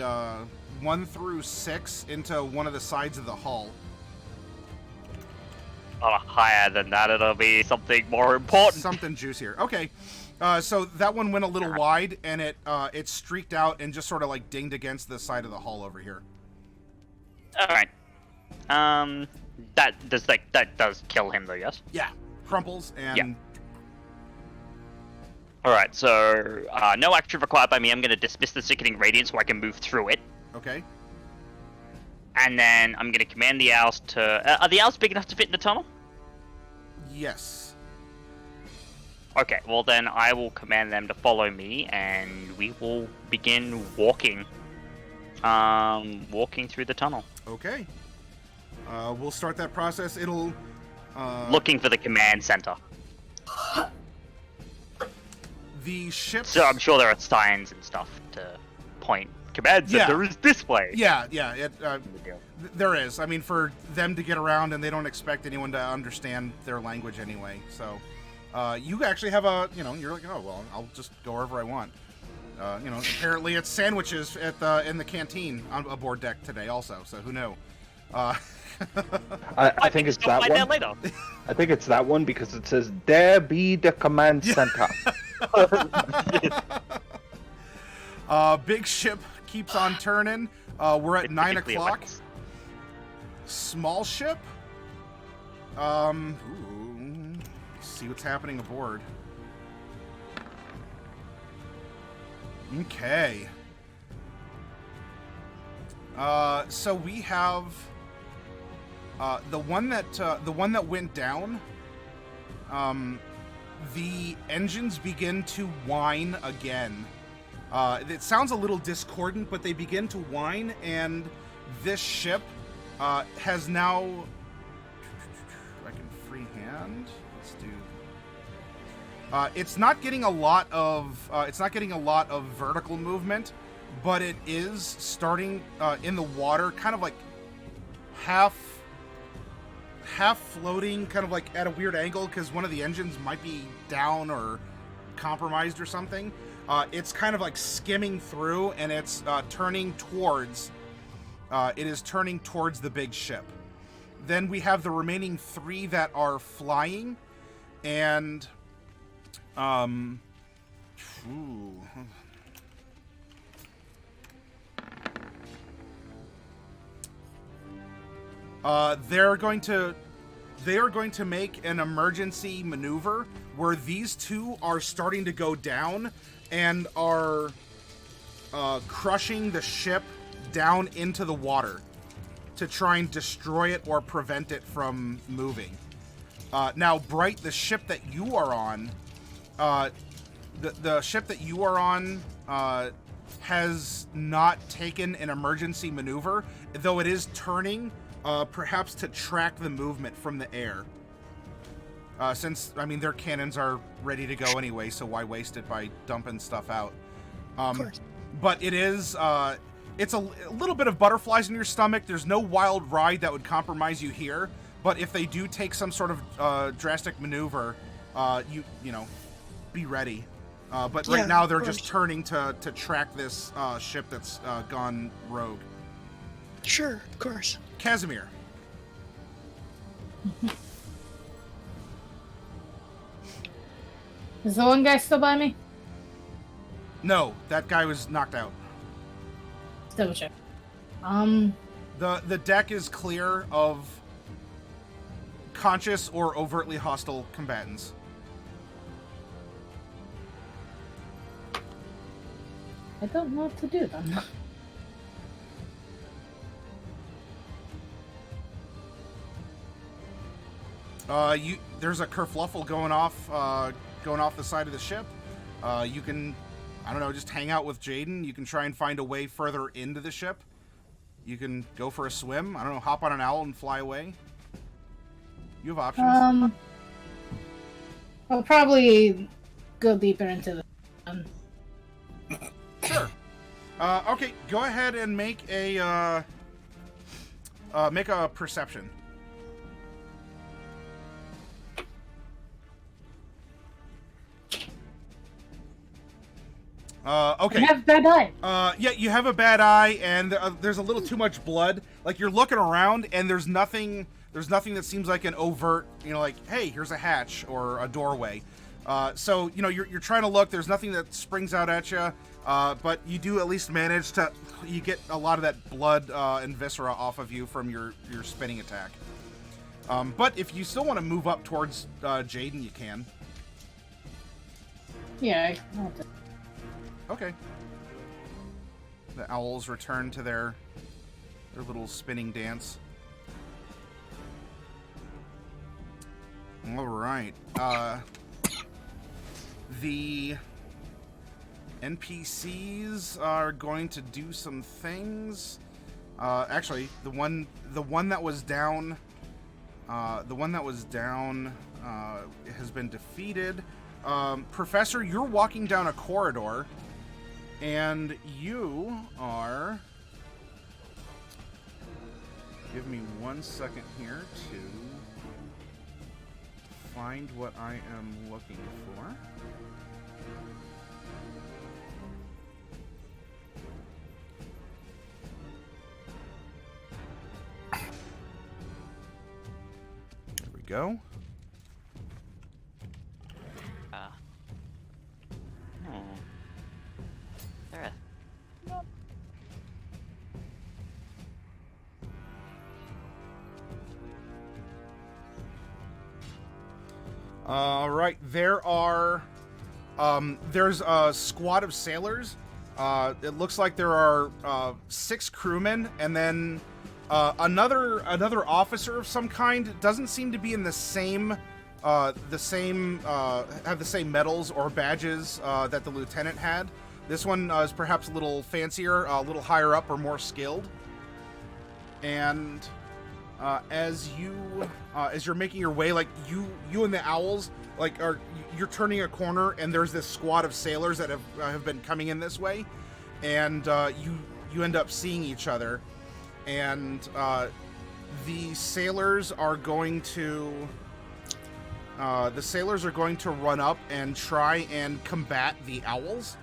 1 through 6 into one of the sides of the hull. Higher than that, it'll be something more important. Something juicier. Okay. So that one went a little wide, and it streaked out and just sort of like dinged against the side of the hull over here. All right. That does kill him though, yes? Yeah. Crumples and. Yeah. All right. So no action required by me. I'm going to dismiss the sickening radiance so I can move through it. Okay. And then I'm going to command the owls to. Are the owls big enough to fit in the tunnel? Yes. Okay. Well, then I will command them to follow me, and we will begin walking. Walking through the tunnel. Okay. We'll start that process. It'll. Looking for the command center. The ship. So I'm sure there are signs and stuff to point. Command center is this way. Yeah. There is. I mean, for them to get around, and they don't expect anyone to understand their language anyway. So, you actually have a. You're like, oh well, I'll just go wherever I want. Apparently it's sandwiches in the canteen aboard deck today also. So who knew? I think it's that one. Later. I think it's that one because it says there be the command center. Big ship keeps on turning. We're at 9 o'clock. Small ship. Let's see what's happening aboard. Okay. So we have the one that went down. The engines begin to whine again. It sounds a little discordant, but they begin to whine, and this ship has now. I can freehand. Let's do. It's not getting a lot of vertical movement, but it is starting in the water, kind of like half floating, kind of like at a weird angle because one of the engines might be down or compromised or something. It's kind of like skimming through, and it's turning towards. It is turning towards the big ship. Then we have the remaining 3 that are flying, and They are going to make an emergency maneuver where these two are starting to go down and are crushing the ship down into the water to try and destroy it or prevent it from moving. Now, Bright, the ship that you are on, the ship that you are on has not taken an emergency maneuver, though it is turning, perhaps to track the movement from the air. Since, I mean, their cannons are ready to go anyway, so why waste it by dumping stuff out? Of course. But it is, it's a little bit of butterflies in your stomach. There's no wild ride that would compromise you here, but if they do take some sort of drastic maneuver, you know, be ready. But right now they're just turning to track this ship that's gone rogue. Sure, of course. Casimir. Is the one guy still by me? No, that guy was knocked out. Let's double check. The deck is clear of conscious or overtly hostile combatants. I don't know what to do then. There's a kerfluffle going off the side of the ship. You can, I don't know, just hang out with Jaden. You can try and find a way further into the ship. You can go for a swim. I don't know, hop on an owl and fly away. You have options. I'll probably go deeper into the. Sure. Okay, go ahead and make a perception. Okay. I have a bad eye. Yeah, you have a bad eye, and there's a little too much blood. Like, you're looking around, and there's nothing that seems like an overt, you know, like, hey, here's a hatch or a doorway. So, you know, you're trying to look. There's nothing that springs out at you, but you do at least manage to, you get a lot of that blood and viscera off of you from your spinning attack. But if you still want to move up towards Jaden, you can. Yeah, I want to. Okay. The owls return to their little spinning dance. All right. The NPCs are going to do some things. Actually, the one that was down, has been defeated. Professor, you're walking down a corridor, and you are. Give me 1 second here to find what I am looking for. There we go. There. All right, there's a squad of sailors. It looks like there are 6 crewmen, and then another officer of some kind. It doesn't seem to be in have the same medals or badges that the lieutenant had. This one is perhaps a little fancier, a little higher up, or more skilled. And as you're making your way, like you and the owls, like you're turning a corner, and there's this squad of sailors that have been coming in this way, and you end up seeing each other, and the sailors are going to run up and try and combat the owls.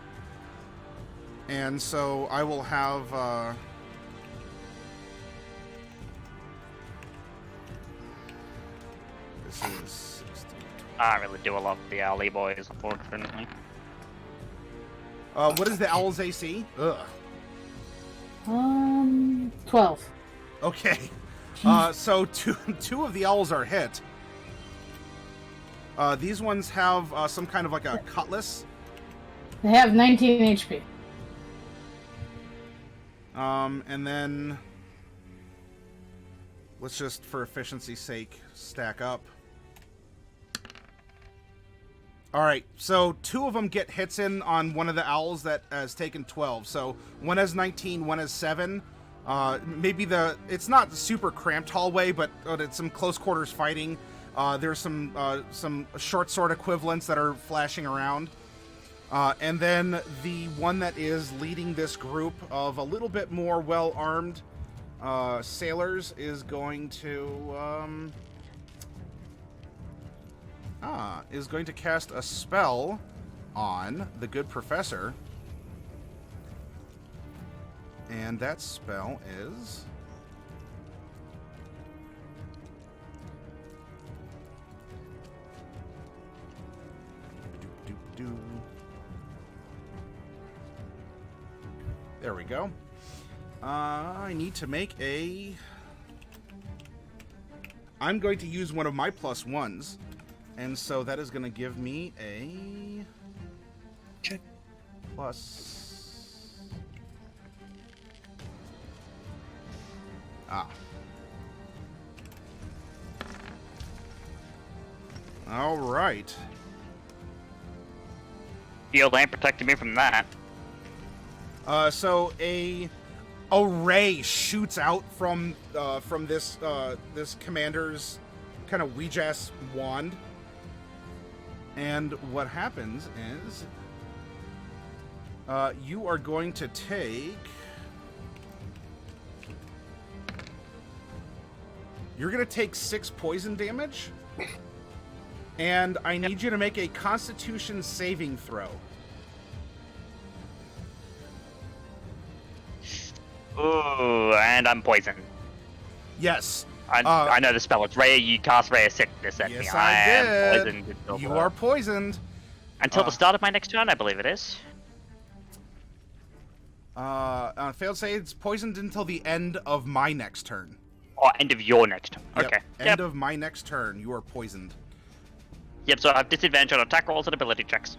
And so I will have this is 16. I don't really do a lot with the alley boys, unfortunately. What is the owl's AC? Ugh. 12. Okay. So two of the owls are hit. These ones have some kind of like a cutlass. They have 19 HP. And then let's just, for efficiency's sake, stack up. All right, so two of them get hits in on one of the owls that has taken 12. So one has 19, one has 7. Maybe it's not the super cramped hallway, but it's some close quarters fighting. There's some short sword equivalents that are flashing around. And then the one that is leading this group of a little bit more well-armed sailors is going to cast a spell on the good professor. And that spell is... There we go. I need to make a... I'm going to use one of my +1s. And so that is going to give me a... Okay. Plus... Ah. All right. Field lamp protected me from that. So a ray shoots out from this commander's kind of Ouija wand, and what happens is you are going to take. You're going to take 6 poison damage, and I need you to make a Constitution saving throw. Ooh, and I'm poisoned. Yes. I know the spell. It's Ray. You cast Ray of Sickness at me. Yes, I am did. poisoned. Until You are poisoned. Until the start of my next turn, I believe it is. Failed say it's poisoned until the end of my next turn. Or end of your next turn. Yep. Okay. End of my next turn, you are poisoned. Yep, so I have disadvantage on attack rolls and ability checks.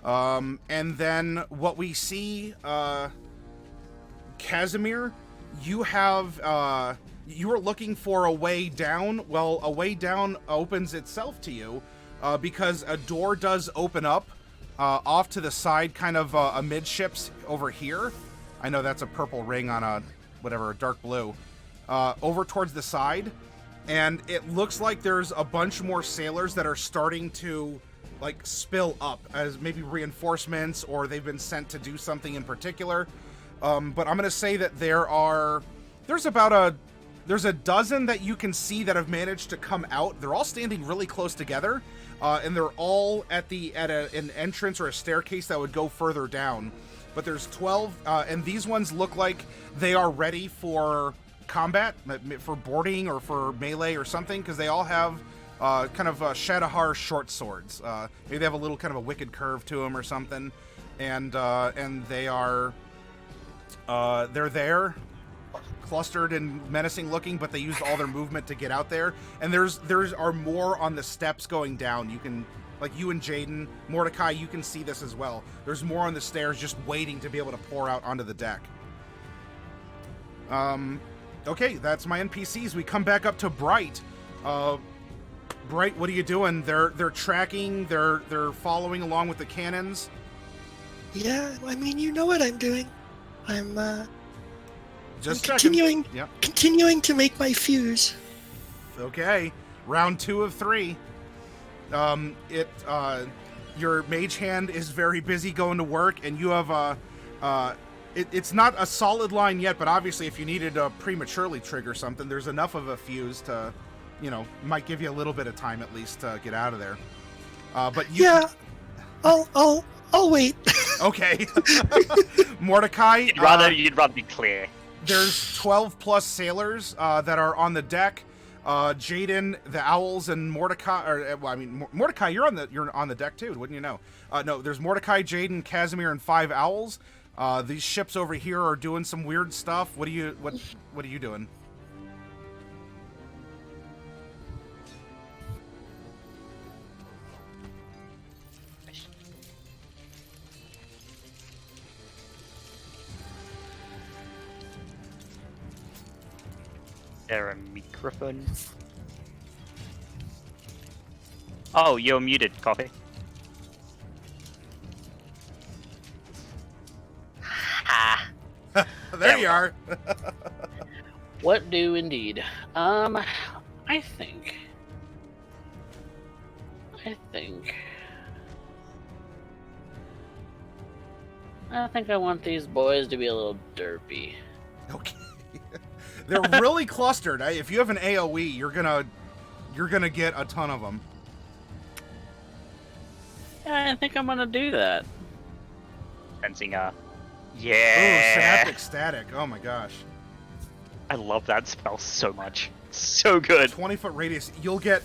And then what we see, Casimir, you have, you were looking for a way down. Well, a way down opens itself to you, because a door does open up, off to the side, kind of, amidships over here. I know that's a purple ring on a, whatever, a dark blue. Over towards the side. And it looks like there's a bunch more sailors that are starting to, like, spill up as maybe reinforcements, or they've been sent to do something in particular. But I'm going to say that there's a dozen that you can see that have managed to come out. They're all standing really close together, and they're all at an entrance or a staircase that would go further down. But there's 12, and these ones look like they are ready for combat, for boarding or for melee or something, because they all have kind of Shadowhar short swords. Maybe they have a little kind of a wicked curve to them or something, and they are they're there, clustered and menacing looking, but they used all their movement to get out there. And there's are more on the steps going down. You can, like, you and Jaden, Mordecai, you can see this as well. There's more on the stairs just waiting to be able to pour out onto the deck. Okay, that's my NPCs. We come back up to Bright. Bright, what are you doing? They're tracking. They're following along with the cannons. Yeah, I mean, you know what I'm doing. I'm Just continuing. Yep. Continuing to make my fuse. Okay, round 2 of 3. Your mage hand is very busy going to work, and you have it's not a solid line yet, but obviously if you needed to prematurely trigger something, there's enough of a fuse to, might give you a little bit of time at least to get out of there. But you... Yeah, I'll wait. Okay. Mordecai... You'd rather be clear. There's 12 plus sailors that are on the deck. Jaden, the owls, and Mordecai. Mordecai, you're on the deck too, wouldn't you know? No, there's Mordecai, Jaden, Casimir, and 5 owls. These ships over here are doing some weird stuff. What are you doing? there a microphone? Oh, you're muted, Coffee. Ha! There you are. What do indeed? I think. I want these boys to be a little derpy. Okay. They're really clustered. If you have an AOE, you're gonna get a ton of them. Yeah, I think I'm gonna do that. Sensing Ooh, yeah. synaptic static. Oh my gosh. I love that spell so much. So good. 20-foot radius. You'll get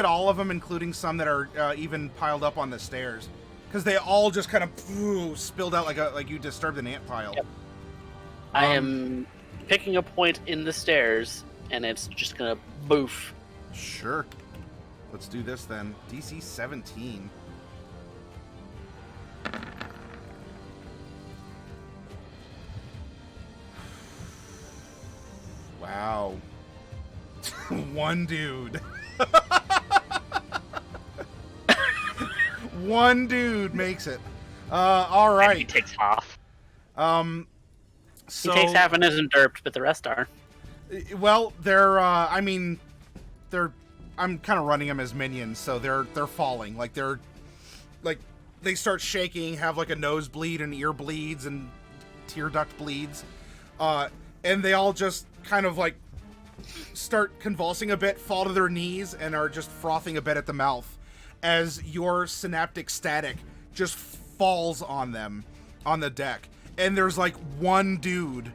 all of them, including some that are even piled up on the stairs, because they all just kind of spilled out like you disturbed an ant pile. Yep. I am picking a point in the stairs, and it's just gonna boof. Sure. Let's do this then. DC 17. Wow. One dude. One dude makes it. All And right. he takes half. So, He takes half and isn't derped, but the rest are. well, they're. I mean, they're. I'm kind of running them as minions, so they're falling. Like they start shaking, have like a nosebleed and ear bleeds and tear duct bleeds, and they all just kind of like start convulsing a bit, fall to their knees, and are just frothing a bit at the mouth as your synaptic static just falls on them on the deck. And there's like one dude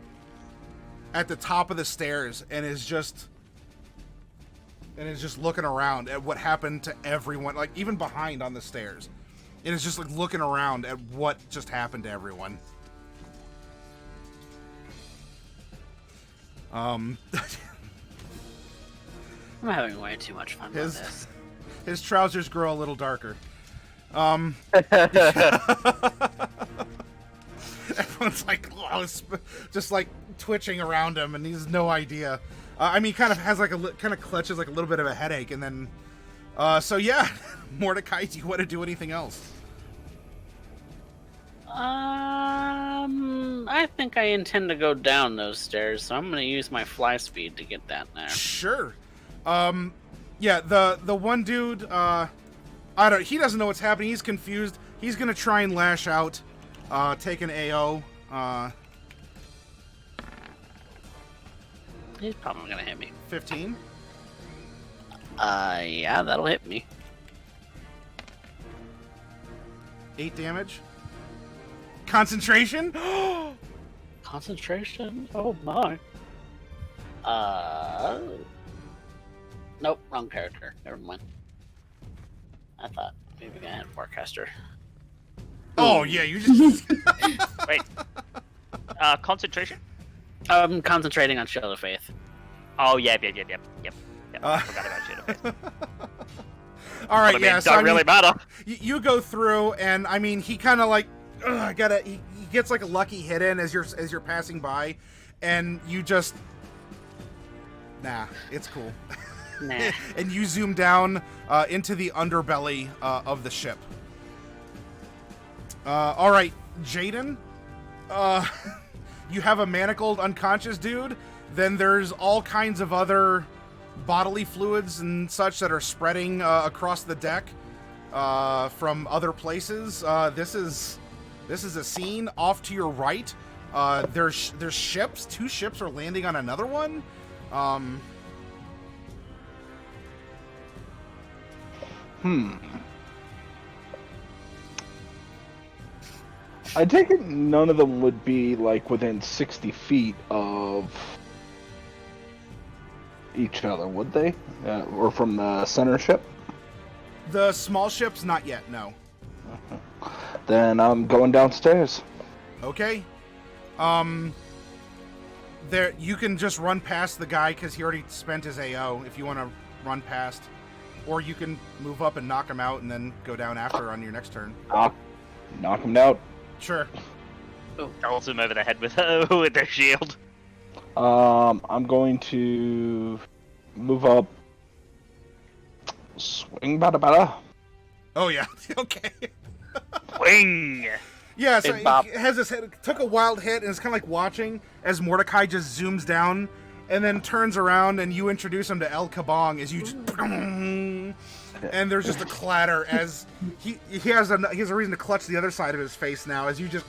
at the top of the stairs and is just looking around at what happened to everyone, like even behind on the stairs. And is just like looking around at what just happened to everyone. I'm having way too much fun with this. His trousers grow a little darker. Everyone's like, oh, just like twitching around him, and he has no idea. I mean, he kind of has like kind of clutches like a little bit of a headache, and then, so yeah, Mordecai, do you want to do anything else? I think I intend to go down those stairs, so I'm gonna use my fly speed to get down there. Sure. Yeah, the one dude, he doesn't know what's happening. He's confused. He's gonna try and lash out, take an AO. He's probably gonna hit me. 15. Yeah, that'll hit me. 8 damage. Concentration? Concentration? Oh my. Nope, wrong character. Never mind. I thought maybe I had forecaster. Oh, yeah, you just... Wait. Concentration? I'm concentrating on Shield of Faith. Oh, yep. I forgot about Shield of Faith. All right, But I mean, yeah, it so don't really matter. You go through, and I mean, he kind of like, he gets like a lucky hit in as you're passing by, and you just, nah, it's cool. Nah. And you zoom down into the underbelly of the ship. All right, Jaden, you have a manacled unconscious dude. Then there's all kinds of other bodily fluids and such that are spreading across the deck from other places. This is a scene off to your right. There's ships. 2 ships are landing on another one. I take it none of them would be like within 60 feet of each other, would they? Or from the center ship? The small ships, not yet, no. Then I'm going downstairs. Okay. There, you can just run past the guy because he already spent his AO if you want to run past. Or you can move up and knock him out and then go down after on your next turn. Knock him out. Sure. Charles him over the head with their shield. I'm going to move up. Swing bada bada. Oh yeah. Okay. Wing! Yeah, so Big bop. he has his head, took a wild hit, and is kind of like watching as Mordecai just zooms down, and then turns around, and you introduce him to El Kabong as you just, and there's just a clatter as he has a reason to clutch the other side of his face now as you just.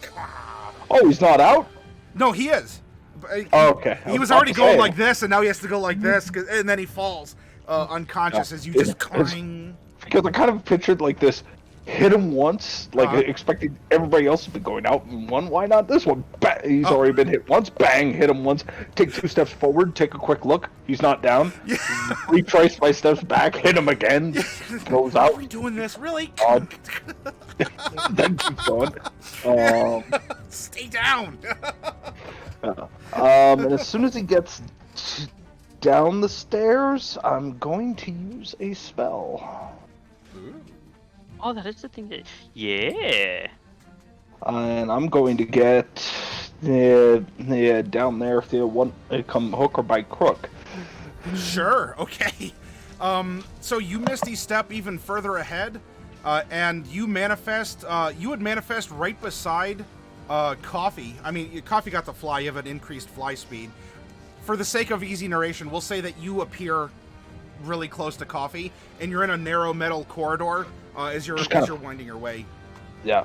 Oh, he's not out? No, he is. Okay. He was already going like this, and now he has to go like this, and then he falls unconscious as you just clang. Because I kind of pictured like this. Hit him once, like Uh-huh. expecting everybody else to be going out in one. Why not this one? He's already been hit once. Bang! Hit him once. Take 2 steps forward. Take a quick look. He's not down. Yeah. Retrace 5 steps back. Hit him again. Goes out. Are we doing this really? Then keeps going. Stay down. And as soon as he gets down the stairs, I'm going to use a spell. Oh, that is the thing that... Yeah! And I'm going to get down there if they want to come hook or by crook. Sure. Okay. So you Misty step even further ahead, and you manifest. You would manifest right beside Coffee. I mean, Coffee got the fly. You have an increased fly speed. For the sake of easy narration, we'll say that you appear really close to Coffee, and you're in a narrow metal corridor as you're winding your way. Yeah.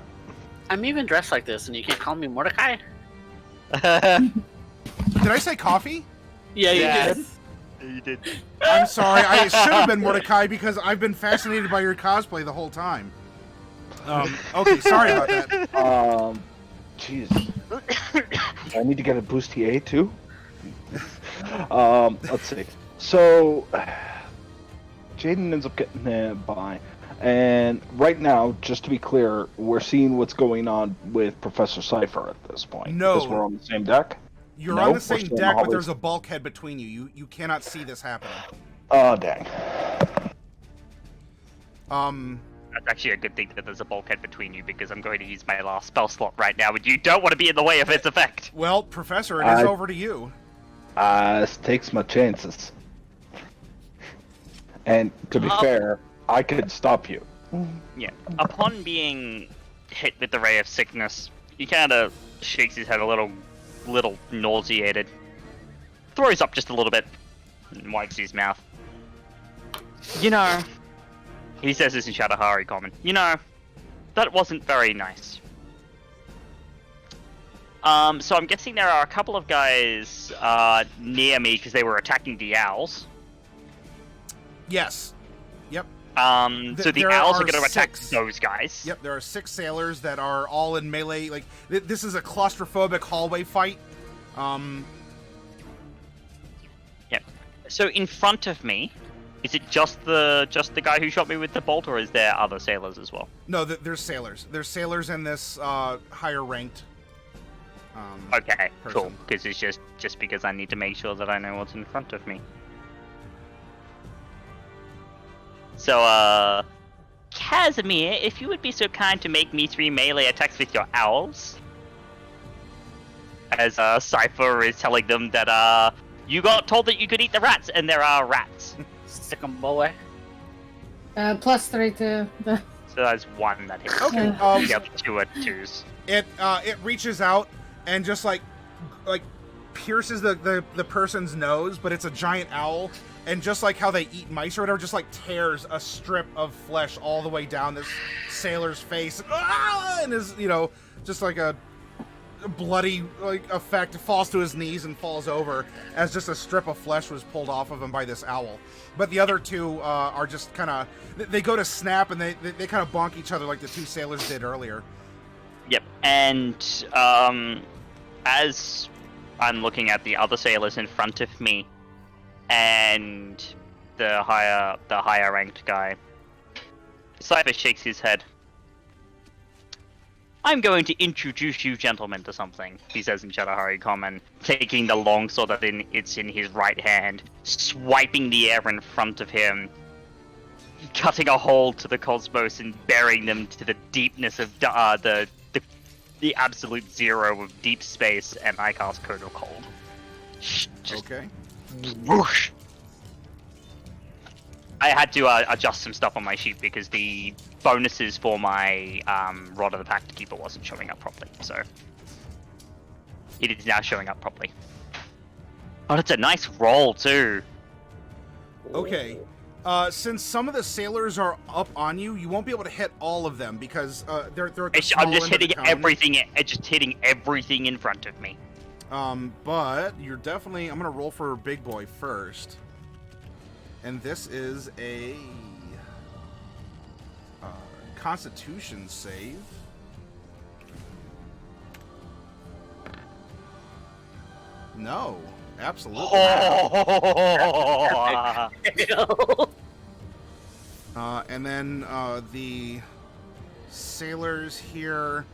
I'm even dressed like this, and you can't call me Mordecai? Did I say Coffee? Yeah, you Yes. did. You did. I'm sorry. I should have been Mordecai because I've been fascinated by your cosplay the whole time. Okay, sorry about that. Jeez. I need to get a boost TA too. Let's see. So, Jaden ends up getting by. And right now, just to be clear, we're seeing what's going on with Professor Cypher at this point. No. Because we're on the same deck. You're No, on the we're same still in the deck, but hallways. there's a bulkhead between you. You cannot see this happening. Oh, dang. That's actually a good thing that there's a bulkhead between you, because I'm going to use my last spell slot right now, and you don't want to be in the way of its effect. Well, Professor, it is over to you. This takes my chances. And to be fair, I could stop you. Yeah. Upon being hit with the ray of sickness, he kind of shakes his head a little nauseated, throws up just a little bit, and wipes his mouth. You know, he says this in Shadahari Common. You know, that wasn't very nice. So I'm guessing there are a couple of guys near me because they were attacking the owls. Yes. Yep. So the there owls are are going to attack 6. those guys. Yep, there are 6 sailors that are all in melee. Like, this is a claustrophobic hallway fight. Yep. So in front of me, is it just the guy who shot me with the bolt, or is there other sailors as well? No, there's sailors. There's sailors in this higher ranked. Okay, person. cool. Because it's just because I need to make sure that I know what's in front of me. So, Casimir, if you would be so kind to make me 3 melee attacks with your owls. As Cypher is telling them that you got told that you could eat the rats, and there are rats. Stick 'em boy. +3 to the. So that's 1 that hits. Okay. The other 2 are 2s. It reaches out and just like pierces the person's nose, but it's a giant owl, and just like how they eat mice or whatever, just like tears a strip of flesh all the way down this sailor's face, and is just like a bloody effect, falls to his knees and falls over as just a strip of flesh was pulled off of him by this owl. But the other 2 are just kind of, they go to snap and they kind of bonk each other like the 2 sailors did earlier. Yep, and as I'm looking at the other sailors in front of me, and the higher ranked guy, Cypher shakes his head. I'm going to introduce you gentlemen to something, he says in Shadahari Common, taking the long sword that it's in his right hand, swiping the air in front of him, cutting a hole to the cosmos and burying them to the deepness of the absolute zero of deep space, and I cast Code of Cold. Just Okay. whoosh. I had to adjust some stuff on my sheet because the bonuses for my Rod of the Pact Keeper wasn't showing up properly, so it is now showing up properly. Oh, it's a nice roll too. Okay. Since some of the sailors are up on you, you won't be able to hit all of them because they're at the I'm small just end of the hitting cone. everything. Just hitting everything in front of me. But you're definitely. I'm gonna roll for Big Boy first, and this is a Constitution save. No, absolutely not. And then the sailors here.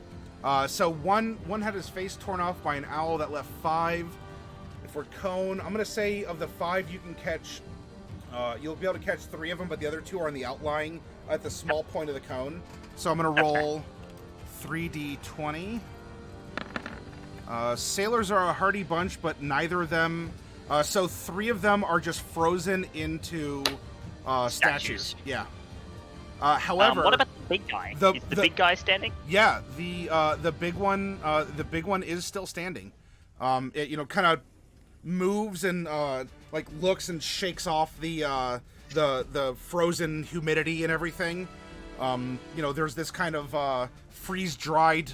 So one had his face torn off by an owl that left 5. If we're cone, I'm gonna say of the 5 you can catch. You'll be able to catch 3 of them, but the other 2 are on the outlying at the small point of the cone. So I'm gonna roll 3d20. Sailors are a hardy bunch, but neither of them. So 3 of them are just frozen into statues. Yeah. However, what about the big guy? Is the big guy standing? Yeah, the big one. The big one is still standing. It kind of moves and like looks and shakes off the frozen humidity and everything. There's this kind of freeze dried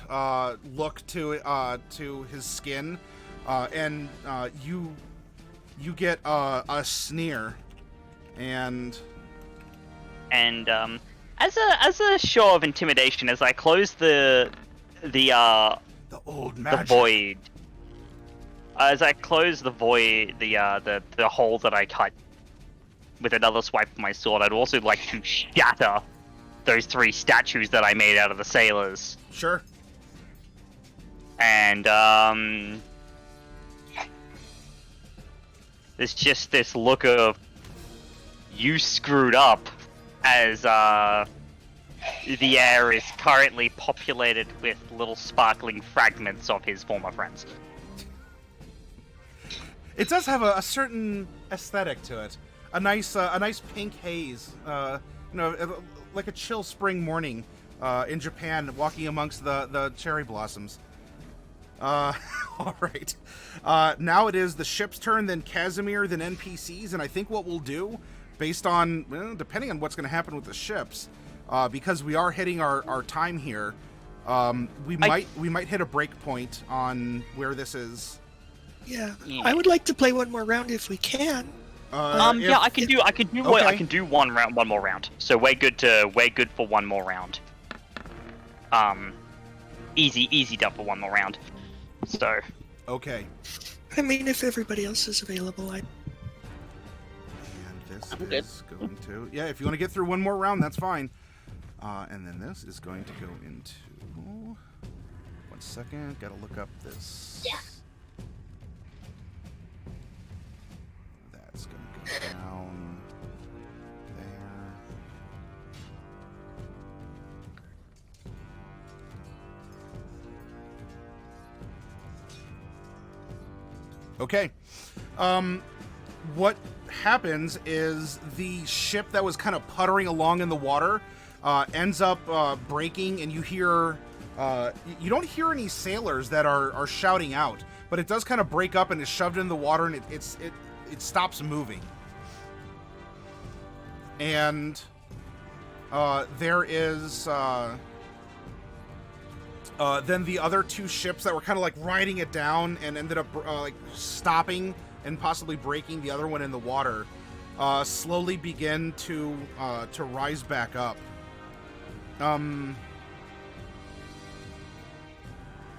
look to his skin, and you get a sneer, and as a show of intimidation, as I close the old magic. the void, as I close the void, the hole that I cut with another swipe of my sword, I'd also like to shatter those 3 statues that I made out of the sailors. Sure. And there's just this look of you screwed up, as the air is currently populated with little sparkling fragments of his former friends. It does have a certain aesthetic to it. A nice pink haze. Like a chill spring morning in Japan, walking amongst the cherry blossoms. All right. Now it is the ship's turn, then Casimir, then NPCs, and I think what we'll do, based on, depending on what's going to happen with the ships, because we are hitting our time here, we might hit a break point on where this is. Yeah, I would like to play one more round if we can. I can do one more round. So we're good for one more round. Easy done for one more round. So. Okay. I mean, if everybody else is available, And this is going to... Yeah, if you want to get through one more round, that's fine. And then this is going to go into... 1 second, gotta look up this... Yeah. That's going to go down there. Okay. What happens is the ship that was kind of puttering along in the water ends up breaking, and you hear... you don't hear any sailors that are shouting out, but it does kind of break up and is shoved in the water, and it stops moving. And there is then the other 2 ships that were kind of like riding it down and ended up like stopping and possibly breaking the other one in the water, slowly begin to rise back up.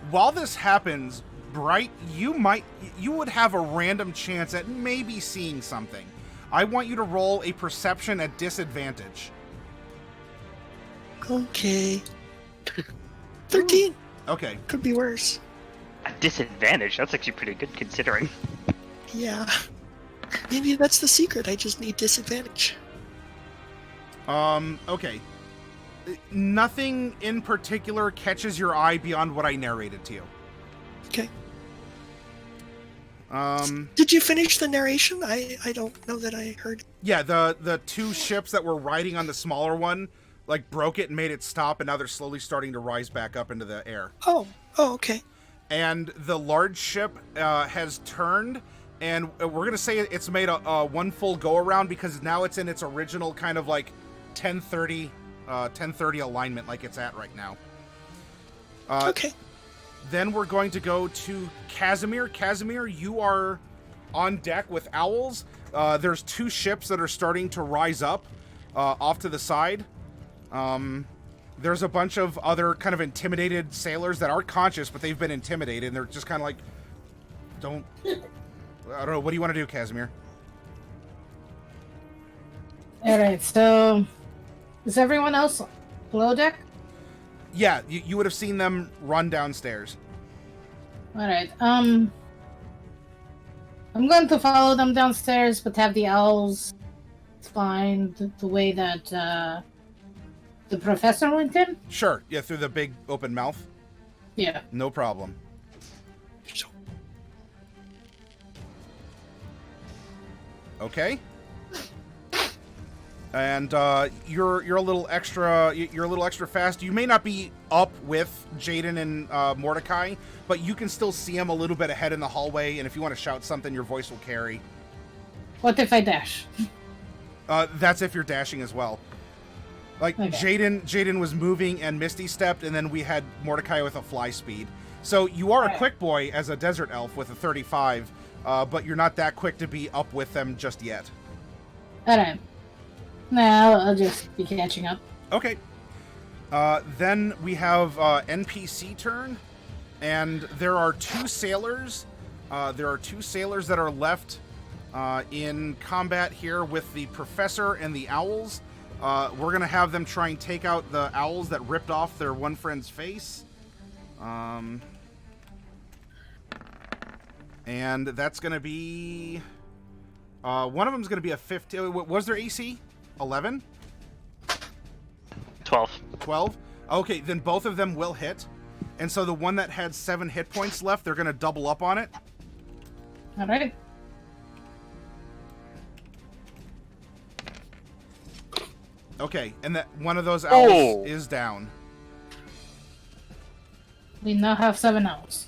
While this happens, Bright, you would have a random chance at maybe seeing something. I want you to roll a perception at disadvantage. Okay. 13. Okay. Could be worse. At disadvantage? That's actually pretty good considering. Yeah. Maybe that's the secret. I just need disadvantage. Okay. Nothing in particular catches your eye beyond what I narrated to you. Okay. Did you finish the narration? I don't know that I heard. Yeah, the two ships that were riding on the smaller one, like, broke it and made it stop, and now they're slowly starting to rise back up into the air. Oh, okay. And the large ship has turned, and we're going to say it's made a one full go-around because now it's in its original kind of, like, 1030 alignment like it's at right now. Okay. Then we're going to go to Casimir. Casimir, you are on deck with owls. There's two ships that are starting to rise up off to the side. There's a bunch of other kind of intimidated sailors that aren't conscious, but they've been intimidated, and they're just kind of like, I don't know. What do you want to do, Casimir? Alright, so... Is everyone else below deck? Yeah, you would have seen them run downstairs. Alright, I'm going to follow them downstairs, but have the owls find the way that, the professor went in? Sure, yeah, through the big open mouth. Yeah. No problem. Okay. And you're a little extra fast. You may not be up with Jaden and Mordecai, but you can still see them a little bit ahead in the hallway. And if you want to shout something, your voice will carry. What if I dash? That's if you're dashing as well. Like, okay. Jaden was moving and Misty stepped, and then we had Mordecai with a fly speed. So you are a quick boy as a desert elf with a 35, but you're not that quick to be up with them just yet. Alright. No, I'll just be catching up. Okay. Then we have NPC turn, and there are two sailors. There are two sailors that are left in combat here with the professor and the owls. We're going to have them try and take out the owls that ripped off their one friend's face. And that's going to be... one of them is going to be a 15... Was there AC? 11? 12. Okay, then both of them will hit. And so the one that had 7 hit points left, they're going to double up on it. Alright. Okay, and that one of those owls is down. We now have 7 owls.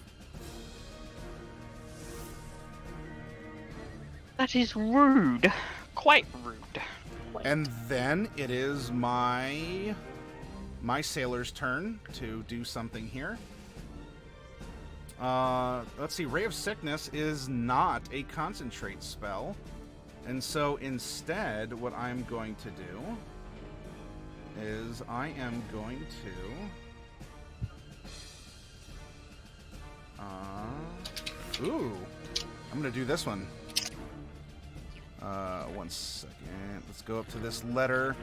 That is rude. Quite rude. And then it is my sailor's turn to do something here. Let's see, Ray of Sickness is not a concentrate spell. And so instead, what I'm going to do is I am going to... I'm going to do this one. One second. Let's go up to this letter.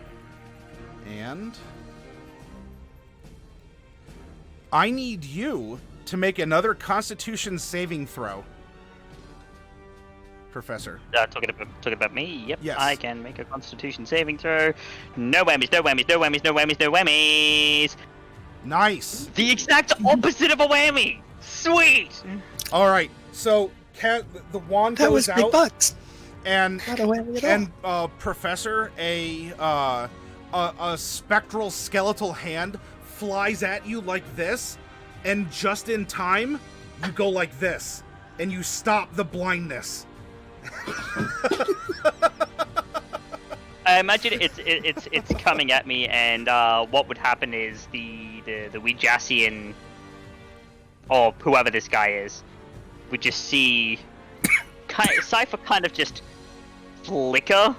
And I need you to make another Constitution saving throw. Professor. Talking about me? Yep. Yes. I can make a Constitution saving throw. No whammies, no whammies, no whammies, no whammies, no whammies. Nice. The exact opposite of a whammy. Sweet. All right. So the wand that goes was big out. bucks. And Professor, a spectral skeletal hand flies at you like this, and just in time, you go like this, and you stop the blindness. I imagine it's coming at me, and what would happen is the Ouijassian, or whoever this guy is, would just see Cypher kind of just flicker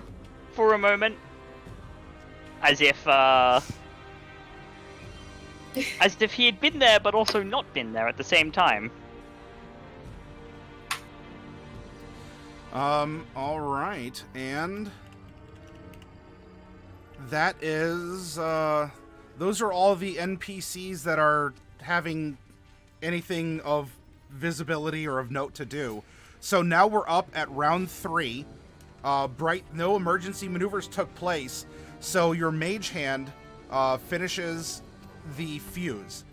for a moment, as if he had been there but also not been there at the same time. All right, and that is those are all the NPCs that are having anything of visibility or of note to do. So now we're up at round 3. No emergency maneuvers took place, so your mage hand finishes the fuse.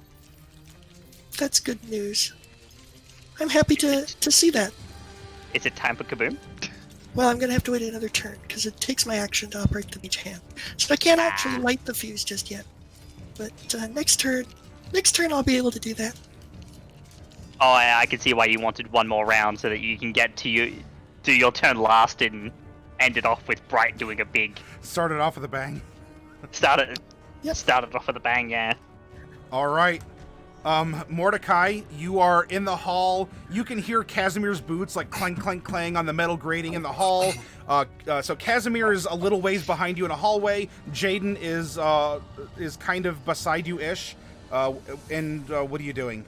That's good news. I'm happy to see that. Is it time for Kaboom? Well, I'm gonna have to wait another turn because it takes my action to operate the mage hand, so I can't actually light the fuse just yet. But next turn I'll be able to do that. Oh, I can see why you wanted one more round so that you can get to do your turn last and end it off with Bright doing a big. Started off with a bang. Started Yep. off with a bang, yeah. All right. Mordecai, you are in the hall. You can hear Casimir's boots like clank, clank, clang on the metal grating in the hall. So Casimir is a little ways behind you in a hallway. Jaden is kind of beside you-ish. And what are you doing?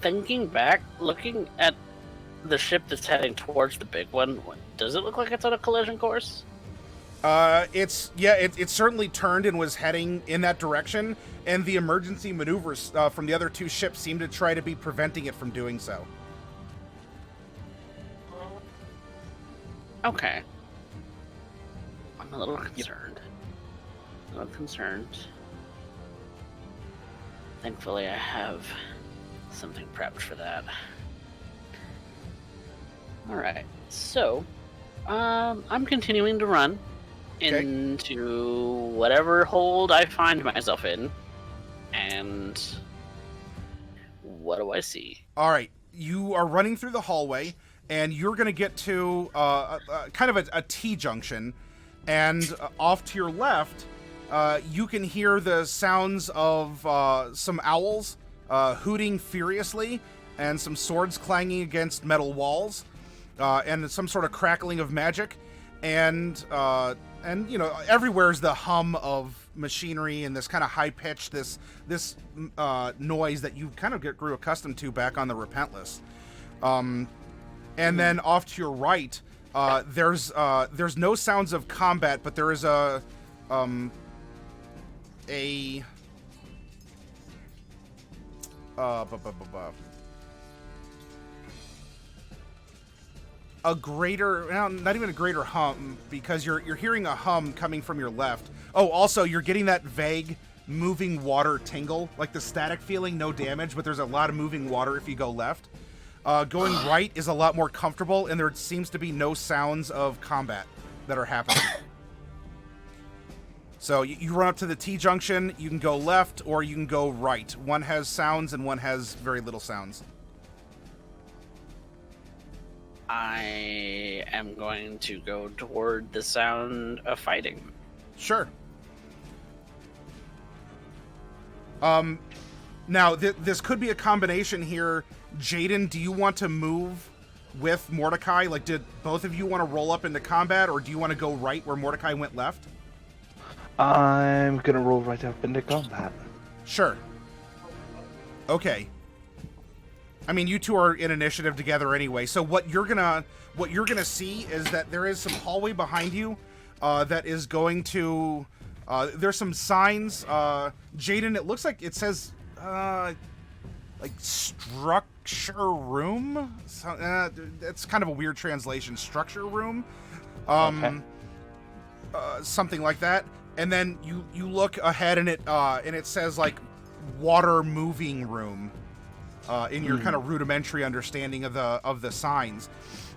Thinking back, looking at the ship that's heading towards the big one, does it look like it's on a collision course? It certainly turned and was heading in that direction, and the emergency maneuvers from the other two ships seem to try to be preventing it from doing so. Okay. I'm a little concerned. Thankfully, I have something prepped for that. Alright, so, I'm continuing to run into whatever hold I find myself in, and what do I see? All right, you are running through the hallway, and you're going to get to kind of a T-junction, and off to your left, you can hear the sounds of some owls hooting furiously, and some swords clanging against metal walls, and some sort of crackling of magic, and you know, everywhere is the hum of machinery and this kind of high pitch, this noise that you kind of grew accustomed to back on the Repentless. And then off to your right, there's no sounds of combat, but there is a greater, well, not even a greater hum, because you're hearing a hum coming from your left. Oh, also, you're getting that vague moving water tingle, like the static feeling, no damage, but there's a lot of moving water if you go left. Going right is a lot more comfortable, and there seems to be no sounds of combat that are happening. So you run up to the T-junction, you can go left, or you can go right. One has sounds, and one has very little sounds. I am going to go toward the sound of fighting. Sure. Now, this could be a combination here. Jaden, do you want to move with Mordecai? Like, did both of you want to roll up into combat, or do you want to go right where Mordecai went left? I'm gonna roll right up into combat. Sure. Okay. I mean, you two are in initiative together anyway. So what you're gonna see is that there is some hallway behind you that is going to. There's some signs. Jaden, it looks like it says like structure room. So, that's kind of a weird translation. Structure room. Okay. Something like that. And then you look ahead and it says like water moving room. In your kind of rudimentary understanding of the signs,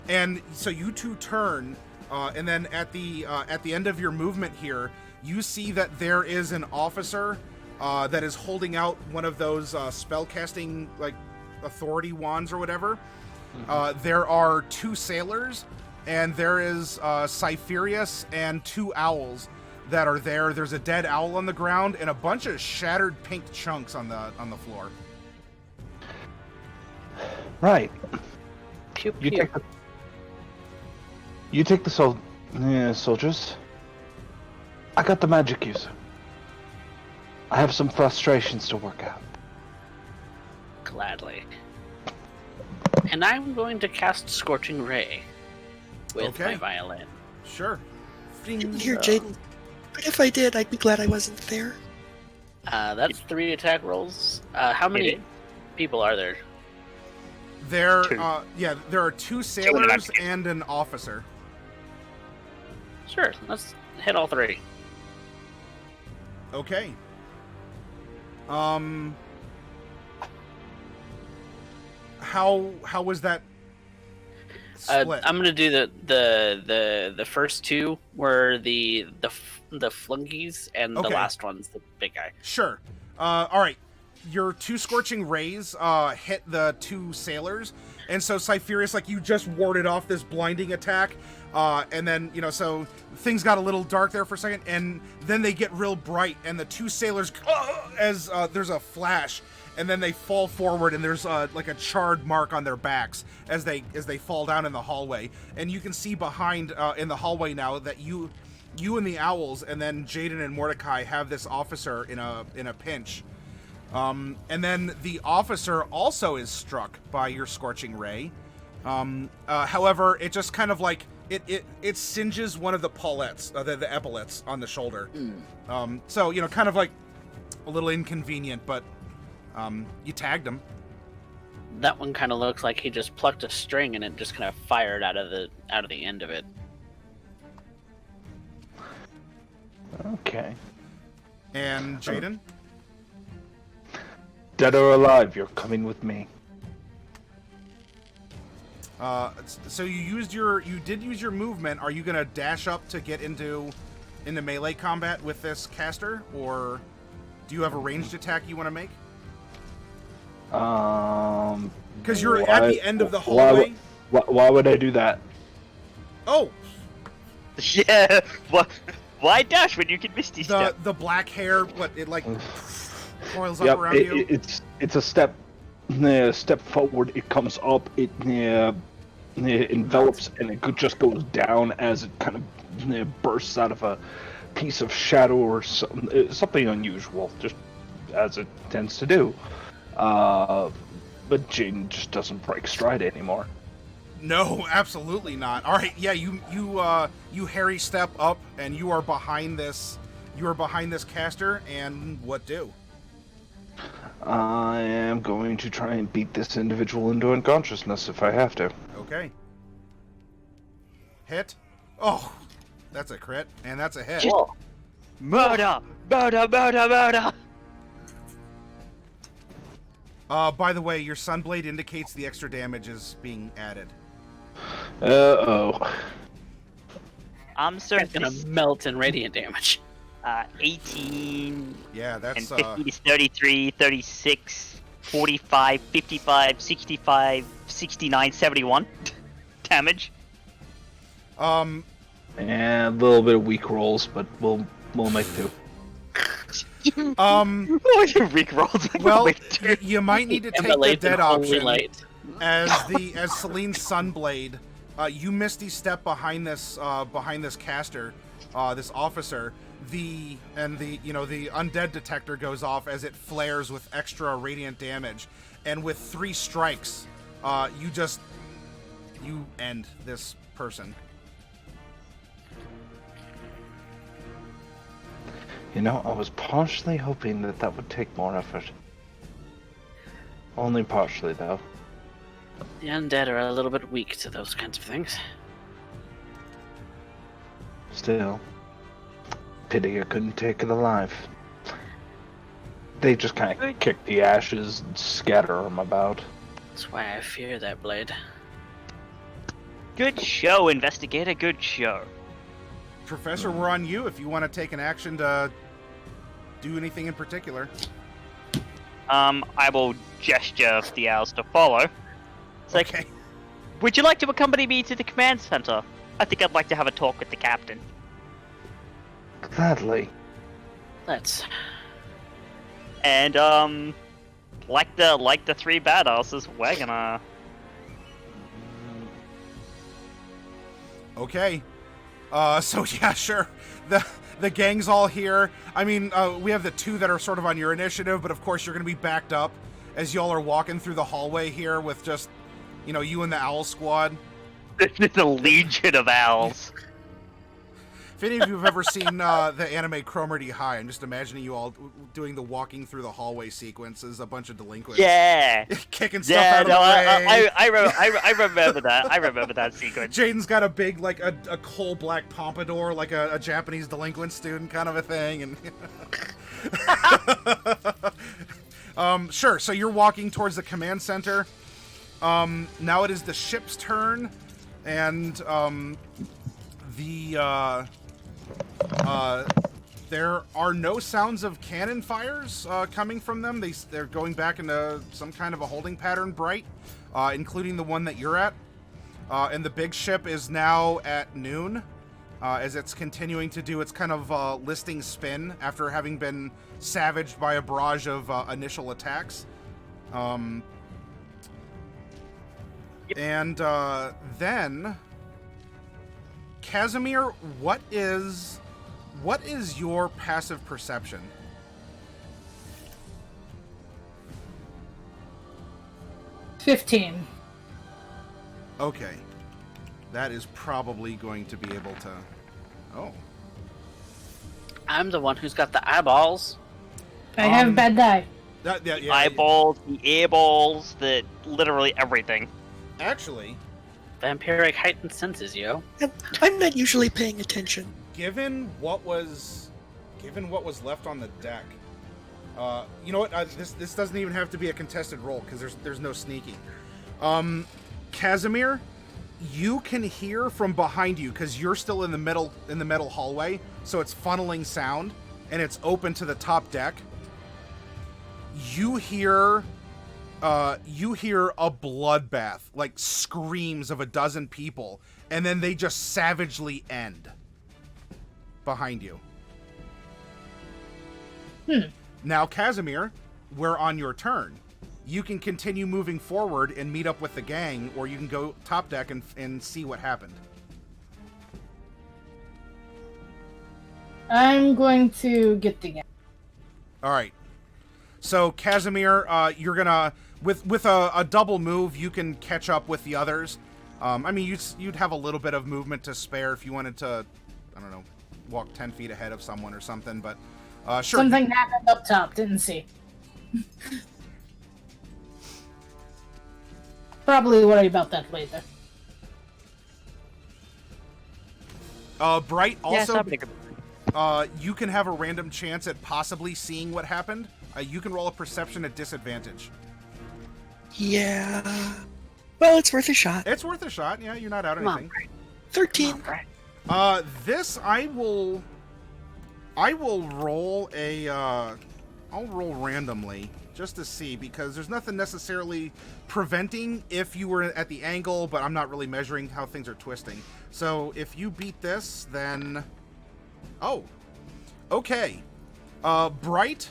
and so you two turn, and then at the end of your movement here, you see that there is an officer that is holding out one of those spellcasting like authority wands or whatever. There are two sailors, and there is Cypherius and two owls that are there. There's a dead owl on the ground and a bunch of shattered pink chunks on the floor. Right. Pew, You pew. take the soldiers. I got the magic user. I have some frustrations to work out. Gladly. And I'm going to cast Scorching Ray with my violin. Sure. Here, Jaden. But if I did, I'd be glad I wasn't there. That's 3 attack rolls. How many people are there? There, Two. there are two sailors and an officer. Sure, let's hit all 3. how was that split? I'm gonna do the first two were the flunkies, and the Okay. last one's the big guy. Sure. All right. Your 2 scorching rays hit the 2 sailors, and so Cypherius, like, you just warded off this blinding attack, and then, you know, so things got a little dark there for a second, and then they get real bright, and the 2 sailors, as there's a flash, and then they fall forward, and there's like a charred mark on their backs as they fall down in the hallway, and you can see behind in the hallway now that you and the owls, and then Jaden and Mordecai have this officer in a pinch. And then the officer also is struck by your scorching ray. However, it just kind of like it singes one of the paulettes, the epaulets on the shoulder. So, you know, kind of like a little inconvenient, but you tagged him. That one kind of looks like he just plucked a string and it just kind of fired out of the end of it. Okay. And Jaden? Dead or alive, you're coming with me. So you did use your movement. Are you gonna dash up to get into melee combat with this caster, or do you have a ranged attack you want to make? Because you're at the end of the hallway. Why would I do that? Oh, Yeah. Why dash when you can misty step? the black hair, it like coils up Yep, around you. it's a step forward. It comes up. It envelops, and it just goes down as it kind of bursts out of a piece of shadow or something unusual, just as it tends to do. But Jaden just doesn't break stride anymore. No, absolutely not. All right, yeah, you hairy step up, and you are behind this. You are behind this caster, and what do? I am going to try and beat this individual into unconsciousness if I have to. Okay. Hit. Oh, that's a crit, and that's a hit. Whoa. Murder! Murder! Murder! Murder! By the way, your Sunblade indicates the extra damage is being added. Uh-oh. So It's gonna melt in radiant damage. 18 Yeah, that's and 50 is 33, 36, 45, 55, 65, 69, 71 damage. And a little bit of weak rolls, but we'll make do. What are your weak rolls? Well, you might need to take the Emulate dead the holy option. light. As Celine's Sunblade, you misty step behind this caster, this officer. The undead detector goes off as it flares with extra radiant damage, and with 3 strikes, you end this person. You know, I was partially hoping that would take more effort. Only partially, though. The undead are a little bit weak to those kinds of things. Still, pity I couldn't take it alive. They just kind of kick the ashes and scatter them about. That's why I fear that blade. Good show, investigator. Good show. Professor, we're on you if you want to take an action to do anything in particular. I will gesture for the owls to follow. It's like, Okay. would you like to accompany me to the command center? I think I'd like to have a talk with the captain. Gladly. Let's. And like the 3 badasses, we're gonna. Okay. So yeah, sure. The gang's all here. I mean, we have the 2 that are sort of on your initiative, but of course you're going to be backed up as y'all are walking through the hallway here with just, you and the owl squad. There's a legion of owls. If any of you have ever seen the anime Chroma High, I'm just imagining you all doing the walking through the hallway sequence as a bunch of delinquents. Yeah. Kicking stuff out of the way. I remember that. I remember that sequence. Jaden's got a big, like, a coal black pompadour, like a Japanese delinquent student kind of a thing. And sure, so you're walking towards the command center. Now it is the ship's turn, and there are no sounds of cannon fires coming from them. They're going back into some kind of a holding pattern, Bright, including the one that you're at. And the big ship is now at noon, as it's continuing to do its kind of listing spin after having been savaged by a barrage of initial attacks. And then, Casimir, what is your passive perception? $15. Okay. That is probably going to be able to... Oh. I'm the one who's got the eyeballs. I have bad die. Yeah, Eyeballs, the earballs, the literally everything. Actually, Vampiric heightened senses, yo. And I'm not usually paying attention. given what was left on the deck, you know what? This doesn't even have to be a contested roll because there's no sneaking. Casimir, you can hear from behind you because you're still in the metal hallway, so it's funneling sound and it's open to the top deck. You hear a bloodbath, like screams of a dozen people, and then they just savagely end behind you. Now, Casimir, we're on your turn. You can continue moving forward and meet up with the gang, or you can go top deck and see what happened. I'm going to get the gang. All right. So, Casimir, you're gonna with a double move, you can catch up with the others. I mean, you'd have a little bit of movement to spare if you wanted to, I don't know, walk 10 feet ahead of someone or something. But sure. Something happened up top. Didn't see. Probably worry about that later. Bright, also, Yeah, you can have a random chance at possibly seeing what happened. You can roll a perception at disadvantage. Yeah. Well, it's worth a shot. It's worth a shot. Yeah, you're not out Come on, anything. Bright. 13. Come on, Bright. This I will roll a I'll roll randomly just to see, because there's nothing necessarily preventing if you were at the angle, but I'm not really measuring how things are twisting. So if you beat this, then okay. Bright,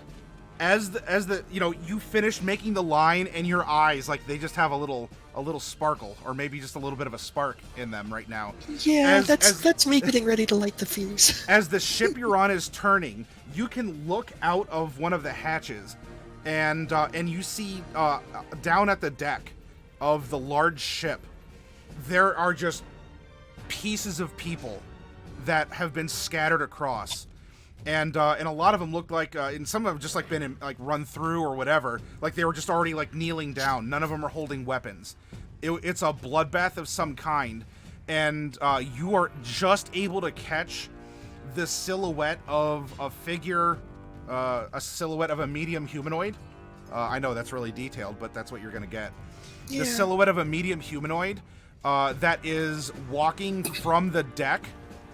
as the you finish making the line, and your eyes, like, they just have a little sparkle, or maybe just a little bit of a spark in them right now. Yeah, that's me getting ready to light the fuse. As the ship you're on is turning, you can look out of one of the hatches, and you see down at the deck of the large ship, there are just pieces of people that have been scattered across. And a lot of them looked like, and some of them just like been run through or whatever. Like they were just already like kneeling down. None of them are holding weapons. It's a bloodbath of some kind, and you are just able to catch the silhouette of a figure, a silhouette of a medium humanoid. I know that's really detailed, but that's what you're gonna get. Yeah. The silhouette of a medium humanoid that is walking from the deck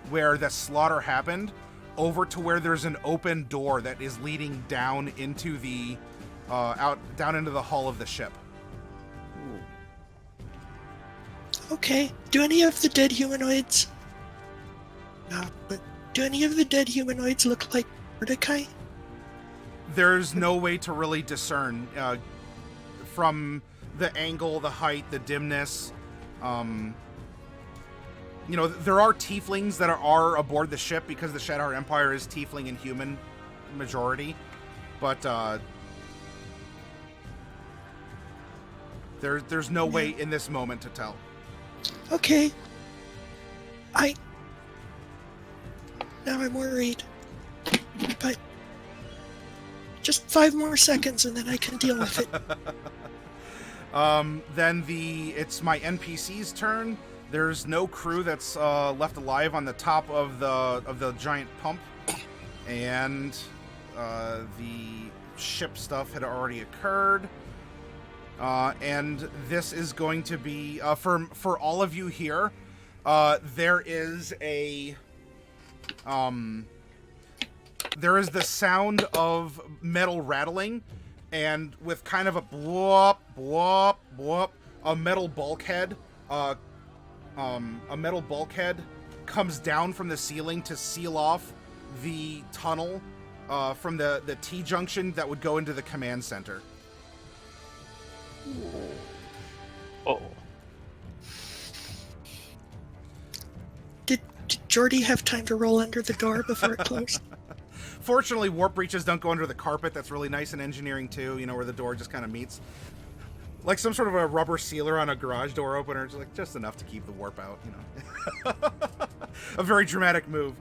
where the slaughter happened over to where there's an open door that is leading down into the down into the hull of the ship. Okay. Do any of the dead humanoids? No, but do any of the dead humanoids look like Mordecai? There's no way to really discern from the angle, the height, the dimness. There are tieflings that are aboard the ship because the Shadowheart Empire is tiefling and human majority, but there's no way in this moment to tell. Okay. Now I'm worried. But just 5 more seconds and then I can deal with it. Then it's my NPC's turn. There's no crew that's left alive on the top of the giant pump, and the ship stuff had already occurred. and this is going to be for all of you here. There is the sound of metal rattling, and with kind of a blop blop blop, a metal bulkhead comes down from the ceiling to seal off the tunnel from the T-junction that would go into the command center. Oh. Did Jordy have time to roll under the door before it closed? Fortunately, warp breaches don't go under the carpet. That's really nice in engineering, too, you know, where the door just kind of meets. Like some sort of a rubber sealer on a garage door opener, just enough to keep the warp out, you know. A very dramatic move.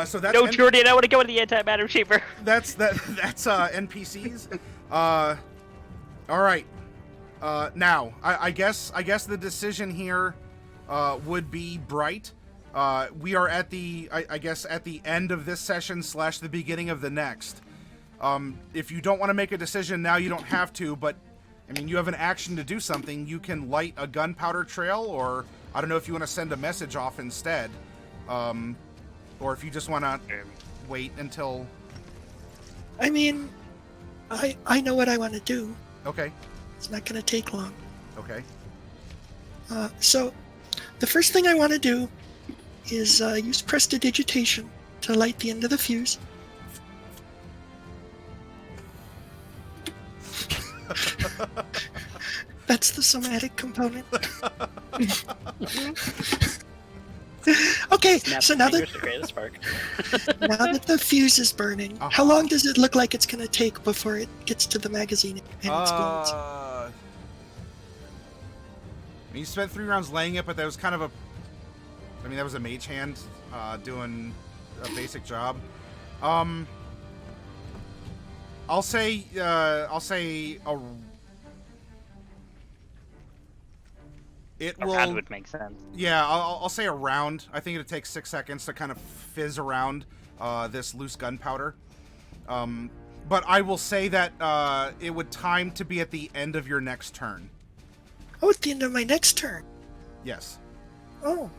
So that's No, Jordy, I want to go in the antimatter chamber. That's NPCs. All right. Now, I guess the decision here would be Bright. We are at the at the end of this session / the beginning of the next. If you don't want to make a decision now, you don't have to. But I mean, you have an action to do something. You can light a gunpowder trail, or I don't know if you want to send a message off instead, or if you just want to wait until. I mean, I know what I want to do. Okay. It's not going to take long. Okay. So, the first thing I want to do is use prestidigitation to light the end of the fuse. That's the somatic component. Okay, so now that the fuse is burning, how long does it look like it's going to take before it gets to the magazine and explodes? You spent 3 rounds laying it, but that was kind of that was a mage hand doing a basic job. I'll say it will. Around would make sense. Yeah, I'll say a round. I think it'd take 6 seconds to kind of fizz around this loose gunpowder. But I will say that it would time to be at the end of your next turn. Oh, at the end of my next turn. Yes. Oh.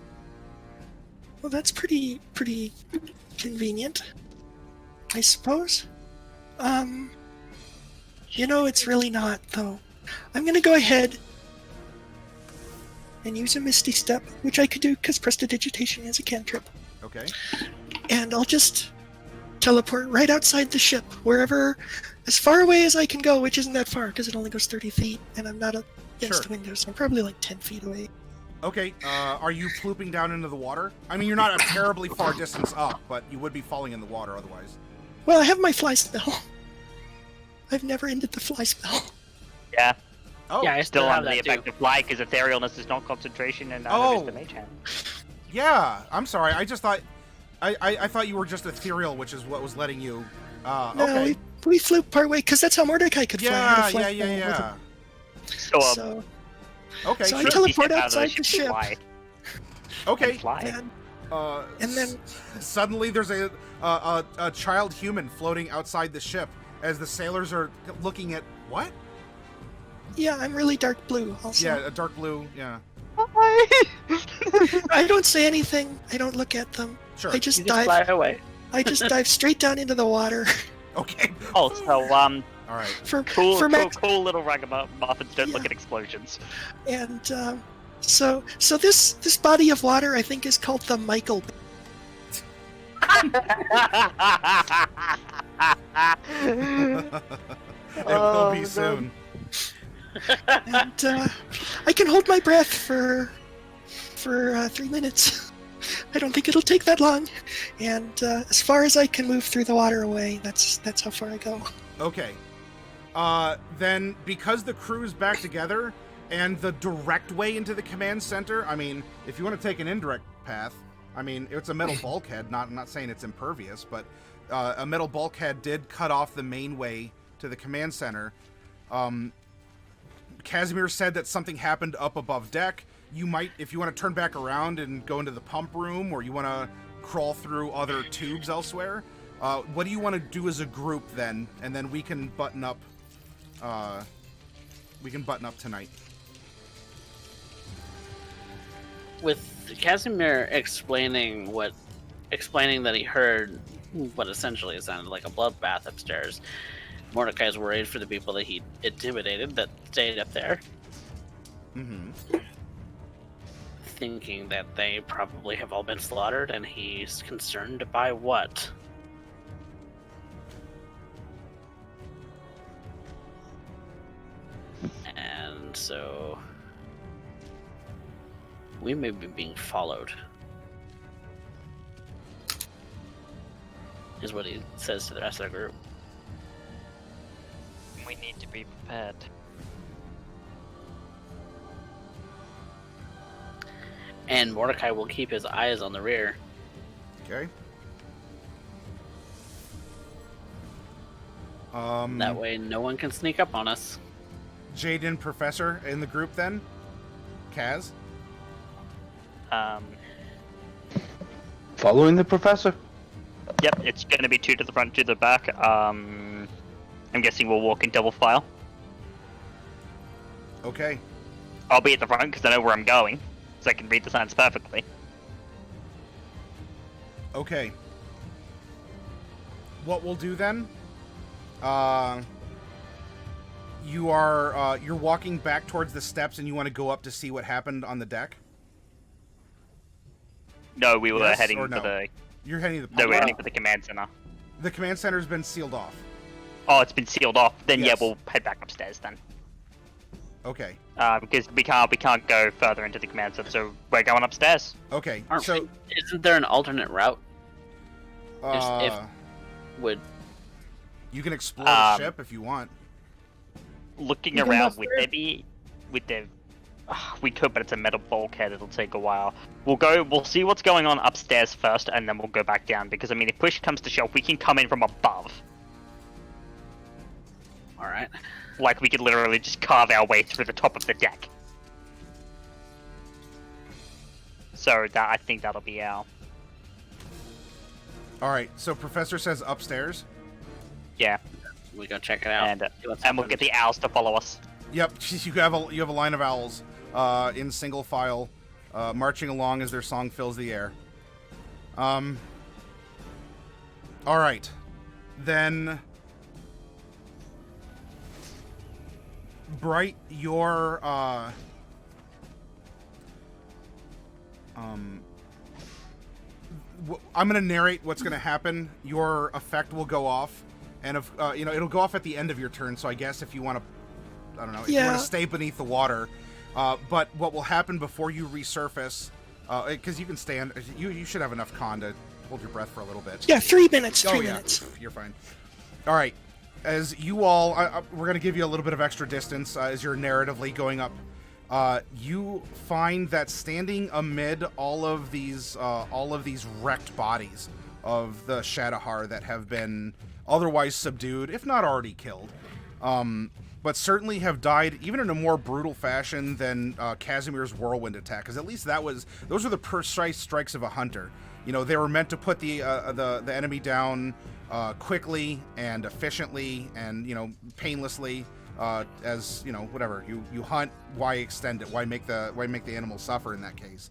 Well, that's pretty convenient, I suppose. You know, it's really not, though. I'm gonna go ahead and use a Misty Step, which I could do because Prestidigitation is a cantrip. Okay. And I'll just teleport right outside the ship, wherever, as far away as I can go, which isn't that far, because it only goes 30 feet, and I'm not against the window, so I'm probably like 10 feet away. Okay, are you plooping down into the water? I mean, you're not a terribly far distance up, but you would be falling in the water otherwise. Well, I have my fly spell. I've never ended the fly spell. Yeah. Oh. Yeah, I Still have under the that effect too. of fly, because etherealness is not concentration, and neither is the mage hand. Yeah, I'm sorry. I just thought... I thought you were just ethereal, which is what was letting you... No, okay. we flew part way, because that's how Mordecai could fly. I had a fly spell with him. So, okay, so I sure. teleport outside the ship. Okay. And fly. And then suddenly there's a child human floating outside the ship as the sailors are looking at... What? yeah, I'm really dark blue also. Yeah, a dark blue, yeah. I don't say anything. I don't look at them. Sure. I just You dive. just fly away. I just dive straight down into the water. Okay. Oh, so, All right. For cool Max. little ragamuffins don't look at explosions. And so this body of water I think is called the Michael. It will be soon. And I can hold my breath for 3 minutes. I don't think it'll take that long. And as far as I can move through the water away, that's how far I go. Okay. Then, because the crew is back together, and the direct way into the command center, I mean, if you want to take an indirect path, I mean, it's a metal bulkhead, I'm not saying it's impervious, but a metal bulkhead did cut off the main way to the command center. Casimir said that something happened up above deck. You might, if you want to turn back around and go into the pump room, or you want to crawl through other tubes elsewhere, what do you want to do as a group then? And then we can button up button up tonight. With Casimir explaining that he heard what essentially sounded like a bloodbath upstairs, Mordecai's worried for the people that he intimidated that stayed up there. Mm-hmm. Thinking that they probably have all been slaughtered, and he's concerned by what? And so we may be being followed, is what he says to the rest of the group. We need to be prepared. And Mordecai will keep his eyes on the rear. Okay. That way no one can sneak up on us. Jaden, Professor in the group then? Kaz? Following the professor? Yep, it's going to be 2 to the front, 2 to the back. I'm guessing we'll walk in double file. Okay. I'll be at the front because I know where I'm going, so I can read the signs perfectly. Okay. What we'll do then? You're walking back towards the steps, and you want to go up to see what happened on the deck? No, we were Yes heading or for no? the. You're heading to the. No, we're heading for the command center. The command center's been sealed off. Oh, it's been sealed off. Then Yes. yeah, we'll head back upstairs then. Okay. Because we can't go further into the command center, so we're going upstairs. Okay. Isn't there an alternate route? If would you can explore the ship if you want. Looking You can around, muster would it. there be? We could, but it's a metal bulkhead. It'll take a while. We'll see what's going on upstairs first, and then we'll go back down. Because I mean, if push comes to shove, we can come in from above. all right. Like we could literally just carve our way through the top of the deck. So I think that'll be our. All right. So Professor says upstairs. Yeah, We go check it out. and See what's we'll happening. get the owls to follow us. Yep. You have a line of owls in single file, marching along as their song fills the air. All right. Then, Bright, your I'm gonna narrate what's gonna happen. Your effect will go off, and if it'll go off at the end of your turn. So I guess if you want to, I don't know, if you want Yeah. to stay beneath the water, but what will happen before you resurface? Because you can stand, you should have enough con to hold your breath for a little bit. Yeah, 3 minutes. Oh 3 yeah, minutes. you're fine. All right, as you all, we're gonna give you a little bit of extra distance as you're narratively going up. You find that standing amid all of these wrecked bodies of the Shadowhar that have been otherwise subdued, if not already killed, but certainly have died even in a more brutal fashion than Casimir's whirlwind attack. Because at least those were the precise strikes of a hunter. You know, they were meant to put the enemy down quickly and efficiently and painlessly. As whatever you hunt, why extend it? Why make the animal suffer in that case?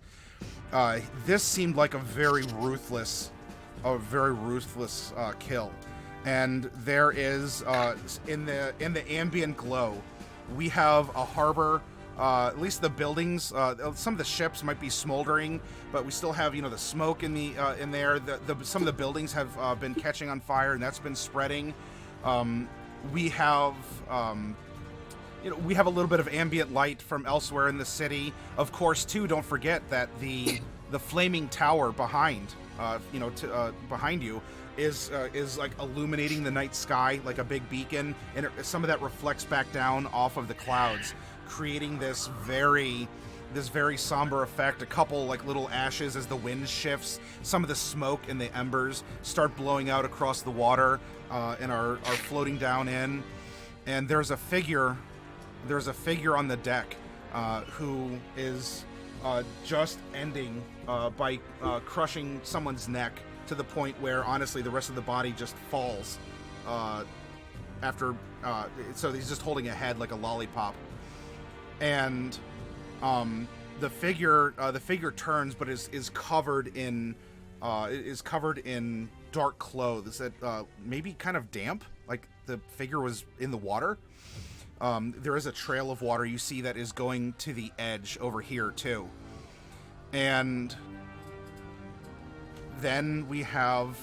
This seemed like a very ruthless kill, and there is in the ambient glow, we have a harbor. At least the buildings, some of the ships might be smoldering, but we still have the smoke in there. Some of the buildings have been catching on fire, and that's been spreading. We have we have a little bit of ambient light from elsewhere in the city. Of course, too, don't forget that the flaming tower behind behind you is like illuminating the night sky like a big beacon, and some of that reflects back down off of the clouds, creating this very somber effect. A couple like little ashes as the wind shifts. Some of the smoke and the embers start blowing out across the water and are floating down in. And there's a figure on the deck who is just ending by crushing someone's neck to the point where honestly the rest of the body just falls after. So he's just holding a head like a lollipop. and the figure turns, but is covered in dark clothes that maybe kind of damp, like the figure was in the water. There is a trail of water you see that is going to the edge over here too. And then we have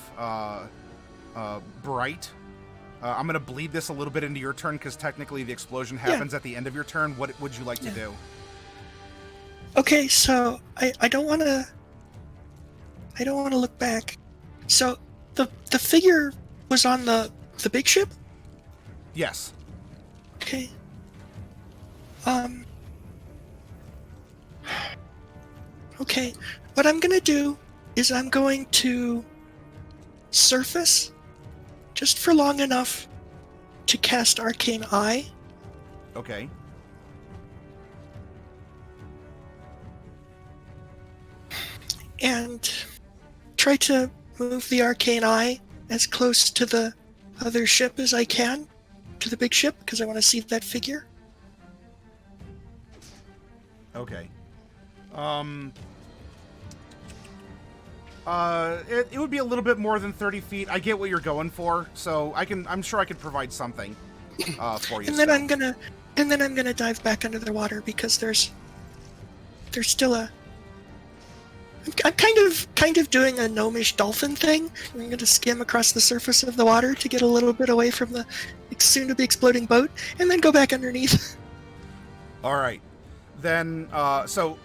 Bright. I'm going to bleed this a little bit into your turn because technically the explosion happens at the end of your turn. What would you like to do? Okay, so I don't want to look back. So the figure was on the big ship? Yes. Okay. Okay. What I'm gonna do is I'm going to surface just for long enough to cast Arcane Eye. Okay. And try to move the Arcane Eye as close to the other ship as I can, to the big ship, because I want to see that figure. Okay. It would be a little bit more than 30 feet. I get what you're going for, so I'm sure I could provide something for you. And then I'm gonna dive back under the water because there's still a. I'm kind of doing a gnomish dolphin thing. I'm gonna skim across the surface of the water to get a little bit away from the soon-to-be exploding boat, and then go back underneath. All right, then. So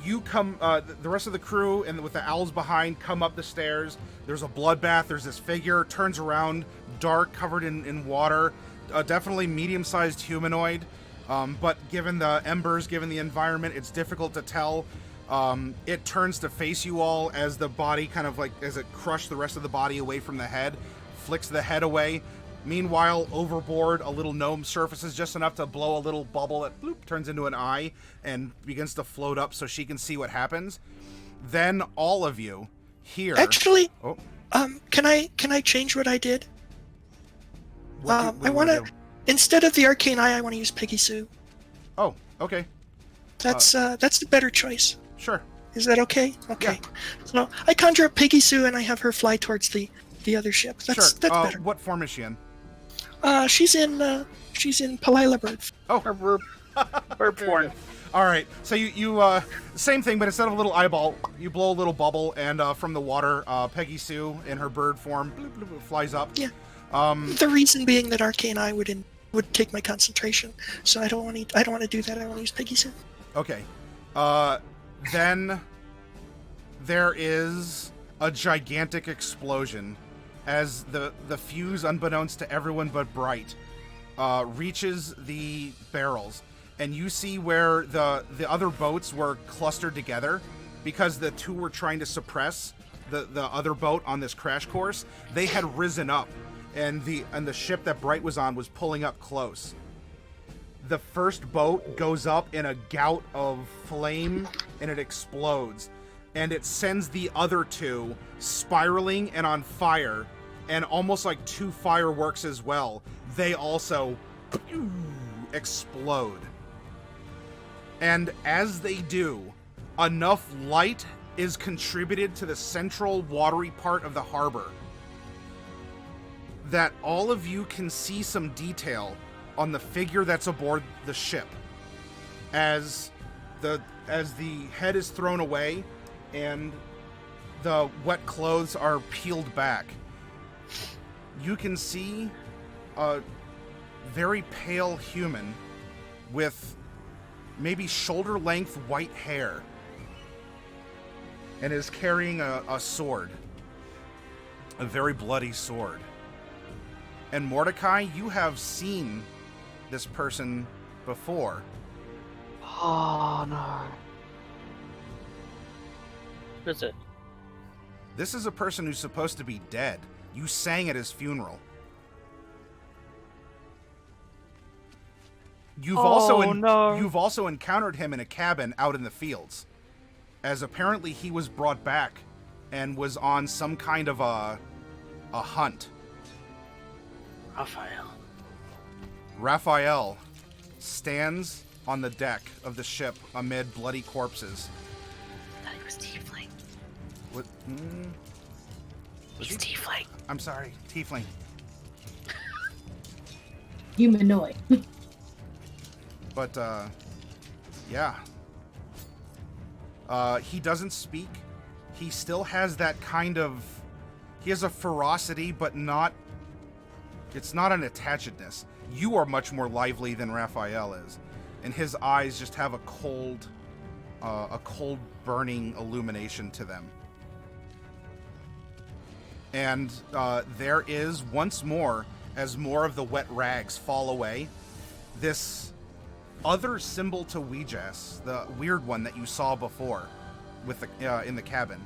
you come. The rest of the crew and with the owls behind come up the stairs. There's a bloodbath. There's this figure turns around, dark, covered in water. Definitely medium-sized humanoid. But given the embers, given the environment, it's difficult to tell. It turns to face you all as the body kind of like, as it crushed the rest of the body away from the head, flicks the head away. Meanwhile, overboard, a little gnome surfaces just enough to blow a little bubble that bloop, turns into an eye and begins to float up so she can see what happens. Then all of you here... Actually, can I change what I did? I want to, instead of the Arcane Eye, I want to use Peggy Sue. Oh, okay. That's the better choice. Sure. Is that okay? Okay. Yeah. So I conjure up Peggy Sue and I have her fly towards the other ship. That's better. What form is she in? She's in Palila Bird. Oh, Bird form. All right. So you same thing, but instead of a little eyeball, you blow a little bubble, and from the water, Peggy Sue in her bird form bloop, bloop, bloop, flies up. Yeah. The reason being that Arcane Eye would take my concentration, so I don't want to do that. I want to use Peggy Sue. Okay. Then there is a gigantic explosion as the fuse, unbeknownst to everyone but Bright, reaches the barrels, and you see where the other boats were clustered together because the two were trying to suppress the other boat on this crash course. They had risen up, and the ship that Bright was on was pulling up close. The first boat goes up in a gout of flame, and it explodes. And it sends the other two spiraling and on fire, and almost like two fireworks as well. They also explode. And as they do, enough light is contributed to the central watery part of the harbor that all of you can see some detail on the figure that's aboard the ship. As the head is thrown away and the wet clothes are peeled back, you can see a very pale human with maybe shoulder-length white hair and is carrying a sword, a very bloody sword. And Mordecai, you have seen this person before. Oh no. Who's it? This is a person who's supposed to be dead. You sang at his funeral. You've also encountered him in a cabin out in the fields, as apparently he was brought back and was on some kind of a hunt. Raphael. Raphael stands on the deck of the ship amid bloody corpses. I thought he was tiefling. What? He's tiefling. I'm sorry, tiefling. Humanoid. But, yeah. He doesn't speak. He still has that kind of... He has a ferocity, but not... It's not an attachedness. You are much more lively than Raphael is. And his eyes just have a cold burning illumination to them. And there is, once more, as more of the wet rags fall away, this other symbol to Ouijas, the weird one that you saw before with the in the cabin.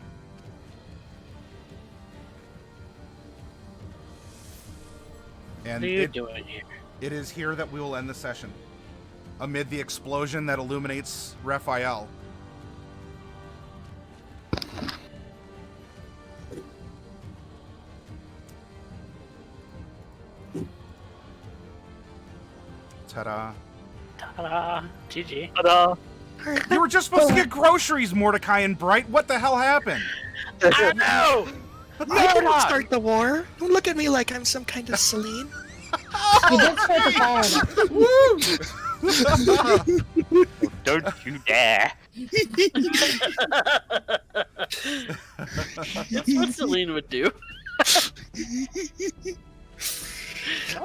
And What are you doing here? it is here that we will end the session, amid the explosion that illuminates Raphael. Ta-da. Ta-da. GG. Ta-da! You were just supposed to get groceries, Mordecai and Bright. What the hell happened? I know! I didn't start the war. Don't look at me like I'm some kind of Celine. You did start the fire. Don't you dare! That's what Celine would do.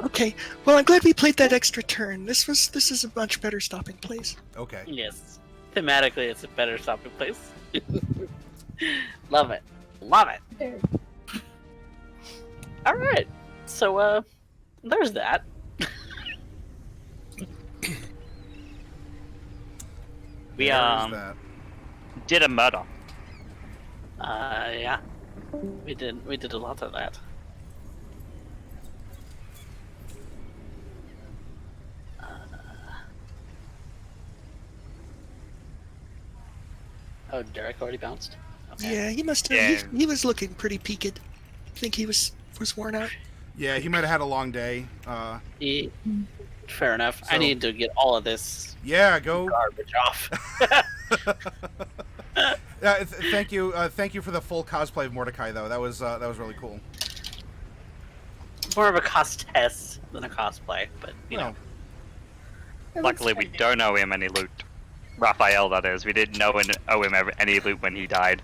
Okay, well, I'm glad we played that extra turn. This is a much better stopping place. Okay. Yes. Thematically, it's a better stopping place. Love it. Love it. Alright. So, there's that. We There's that. did a murder. Yeah. We did a lot of that. Oh, Derek already bounced? Okay. Yeah, he must have. Yeah. He was looking pretty peaked. I think he was worn out. Yeah, he might have had a long day. Fair enough. I So- need to get all of this Yeah, go. garbage off. Thank you for the full cosplay of Mordecai, though. That was really cool. More of a cost test than a cosplay, but you know. Luckily, we don't owe him any loot. Raphael, that is. We didn't owe him any loot when he died.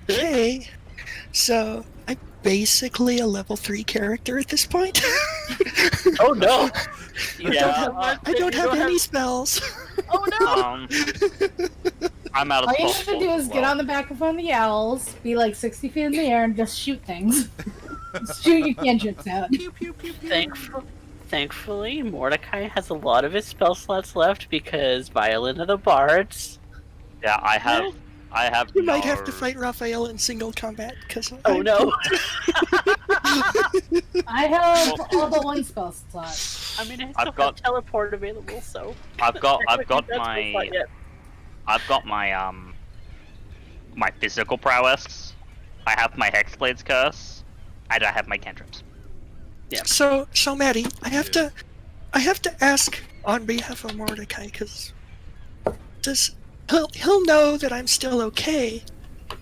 Okay, so I'm basically a level 3 character at this point. Oh no! I don't have any spells. Oh no! I'm out of All you spells. have to do is get on the back of one of the owls, be like 60 feet in the air, and just shoot things. Shoot your cantrips out. Pew, pew, pew, pew. Thankfully, Mordecai has a lot of his spell slots left because Violin of the Bards. Yeah, I have. You might have to fight Raphael in single combat because. Oh no! I have all but one spell slot. I mean, I still I've have got- teleport available, so. I've got That's my not yet. my physical prowess. I have my Hexblade's curse, and I have my cantrips. So Maddie, I have to ask on behalf of Mordecai because he'll know that I'm still okay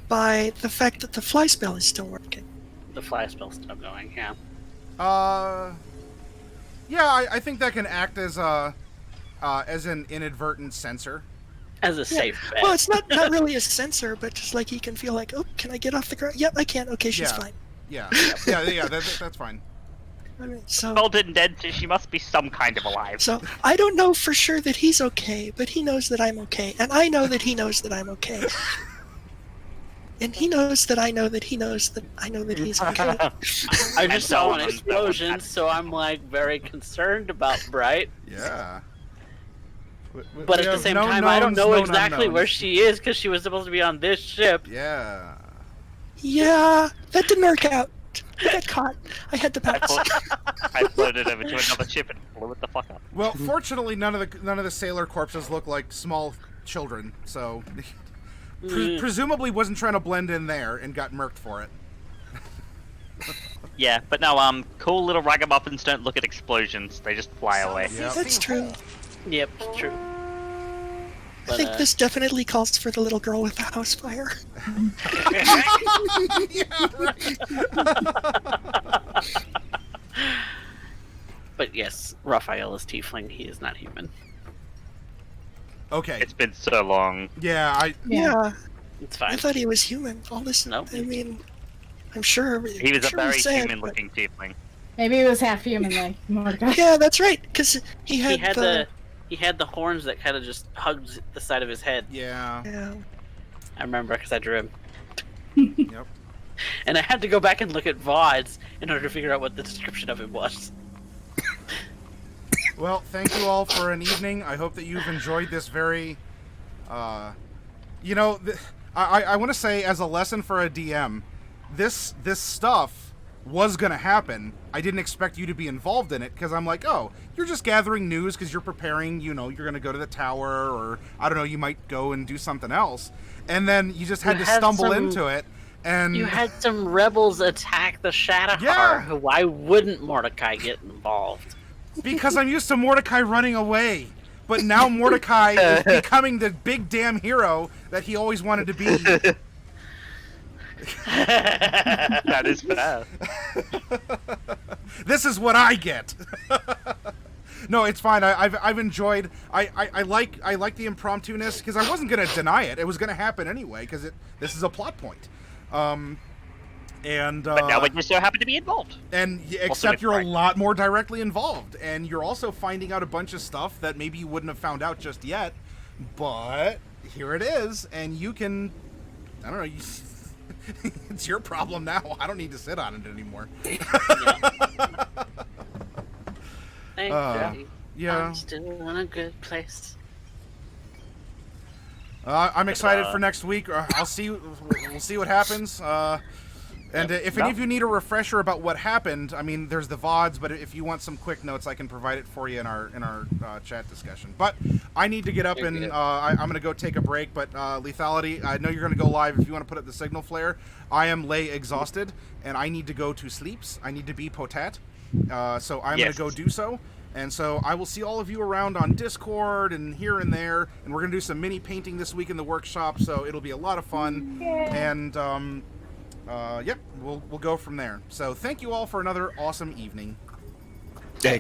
by the fact that the fly spell is still working. The fly spell's still going, yeah. Yeah, I think that can act as an inadvertent sensor. As a safe bet. Well, it's not really a sensor, but just like he can feel like, oh, can I get off the ground? Yep, I can. Okay, she's Yeah. fine. Yeah, that's fine. I mean, so Well, didn't dead, so she must be some kind of alive. So I don't know for sure that he's okay, but he knows that I'm okay, and I know that he knows that I'm okay. And he knows that I know that he knows that I know that he's okay. I just so saw an on. explosion, so I'm like very concerned about Bright. Yeah. But at the same time, I don't know exactly where she is because she was supposed to be on this ship. Yeah. Yeah, that didn't work out. I got caught. I had to bounce. I floated over to another ship and blew it the fuck up. Well, fortunately, none of the sailor corpses look like small children, so presumably wasn't trying to blend in there and got murked for it. Yeah, but no, cool little ragamuffins don't look at explosions; they just fly away. Yep. That's true. Yep, true. I But, think this definitely calls for the little girl with the house fire. Yeah, right. But yes, Raphael is tiefling. He is not human. Okay. It's been so long. Yeah, Yeah, It's I fine. thought he was human. All this, Nope. I mean, I'm sure He was a sure very said, human-looking tiefling. Maybe he was half human, like Mordecai. but- Yeah, that's right. Because he He had, had he had the horns that kind of just hugged the side of his head. yeah. Yeah. I remember because I drew him. Yep. And I had to go back and look at VODs in order to figure out what the description of him was. Well, thank you all for an evening. I hope that you've enjoyed this very, you know, I want to say as a lesson for a DM, this stuff was going to happen. I didn't expect you to be involved in it because I'm like, oh, you're just gathering news because you're preparing, you know, you're going to go to the tower or, I don't know, you might go and do something else. And then you just had to stumble into it. And You had some rebels attack the Shadowheart. Yeah. Why wouldn't Mordecai get involved? because I'm used to Mordecai running away. But now Mordecai is becoming the big damn hero that he always wanted to be. That is fair. This is what I get. No, it's fine. I've enjoyed. I like the impromptu-ness because I wasn't gonna deny it. It was gonna happen anyway because this is a plot point. And But now we just so happen to be involved. and except you're a lot more directly involved, and you're also finding out a bunch of stuff that maybe you wouldn't have found out just yet. But here it is, and you can. I don't know. It's your problem now. I don't need to sit on it anymore. Thank you. Yeah. I'm still in a good place. I'm excited for next week. I'll see. We'll see what happens. And if any of you need a refresher about what happened, I mean, there's the VODs. But if you want some quick notes, I can provide it for you in our chat discussion. But I need to get up and I'm going to go take a break. But Lethality, I know you're going to go live. If you want to put up the signal flare, I am exhausted, and I need to go to sleeps. I need to be potat. So I'm going to go do so. And so I will see all of you around on Discord and here and there. And we're going to do some mini painting this week in the workshop. So it'll be a lot of fun. And yep, we'll go from there. So thank you all for another awesome evening.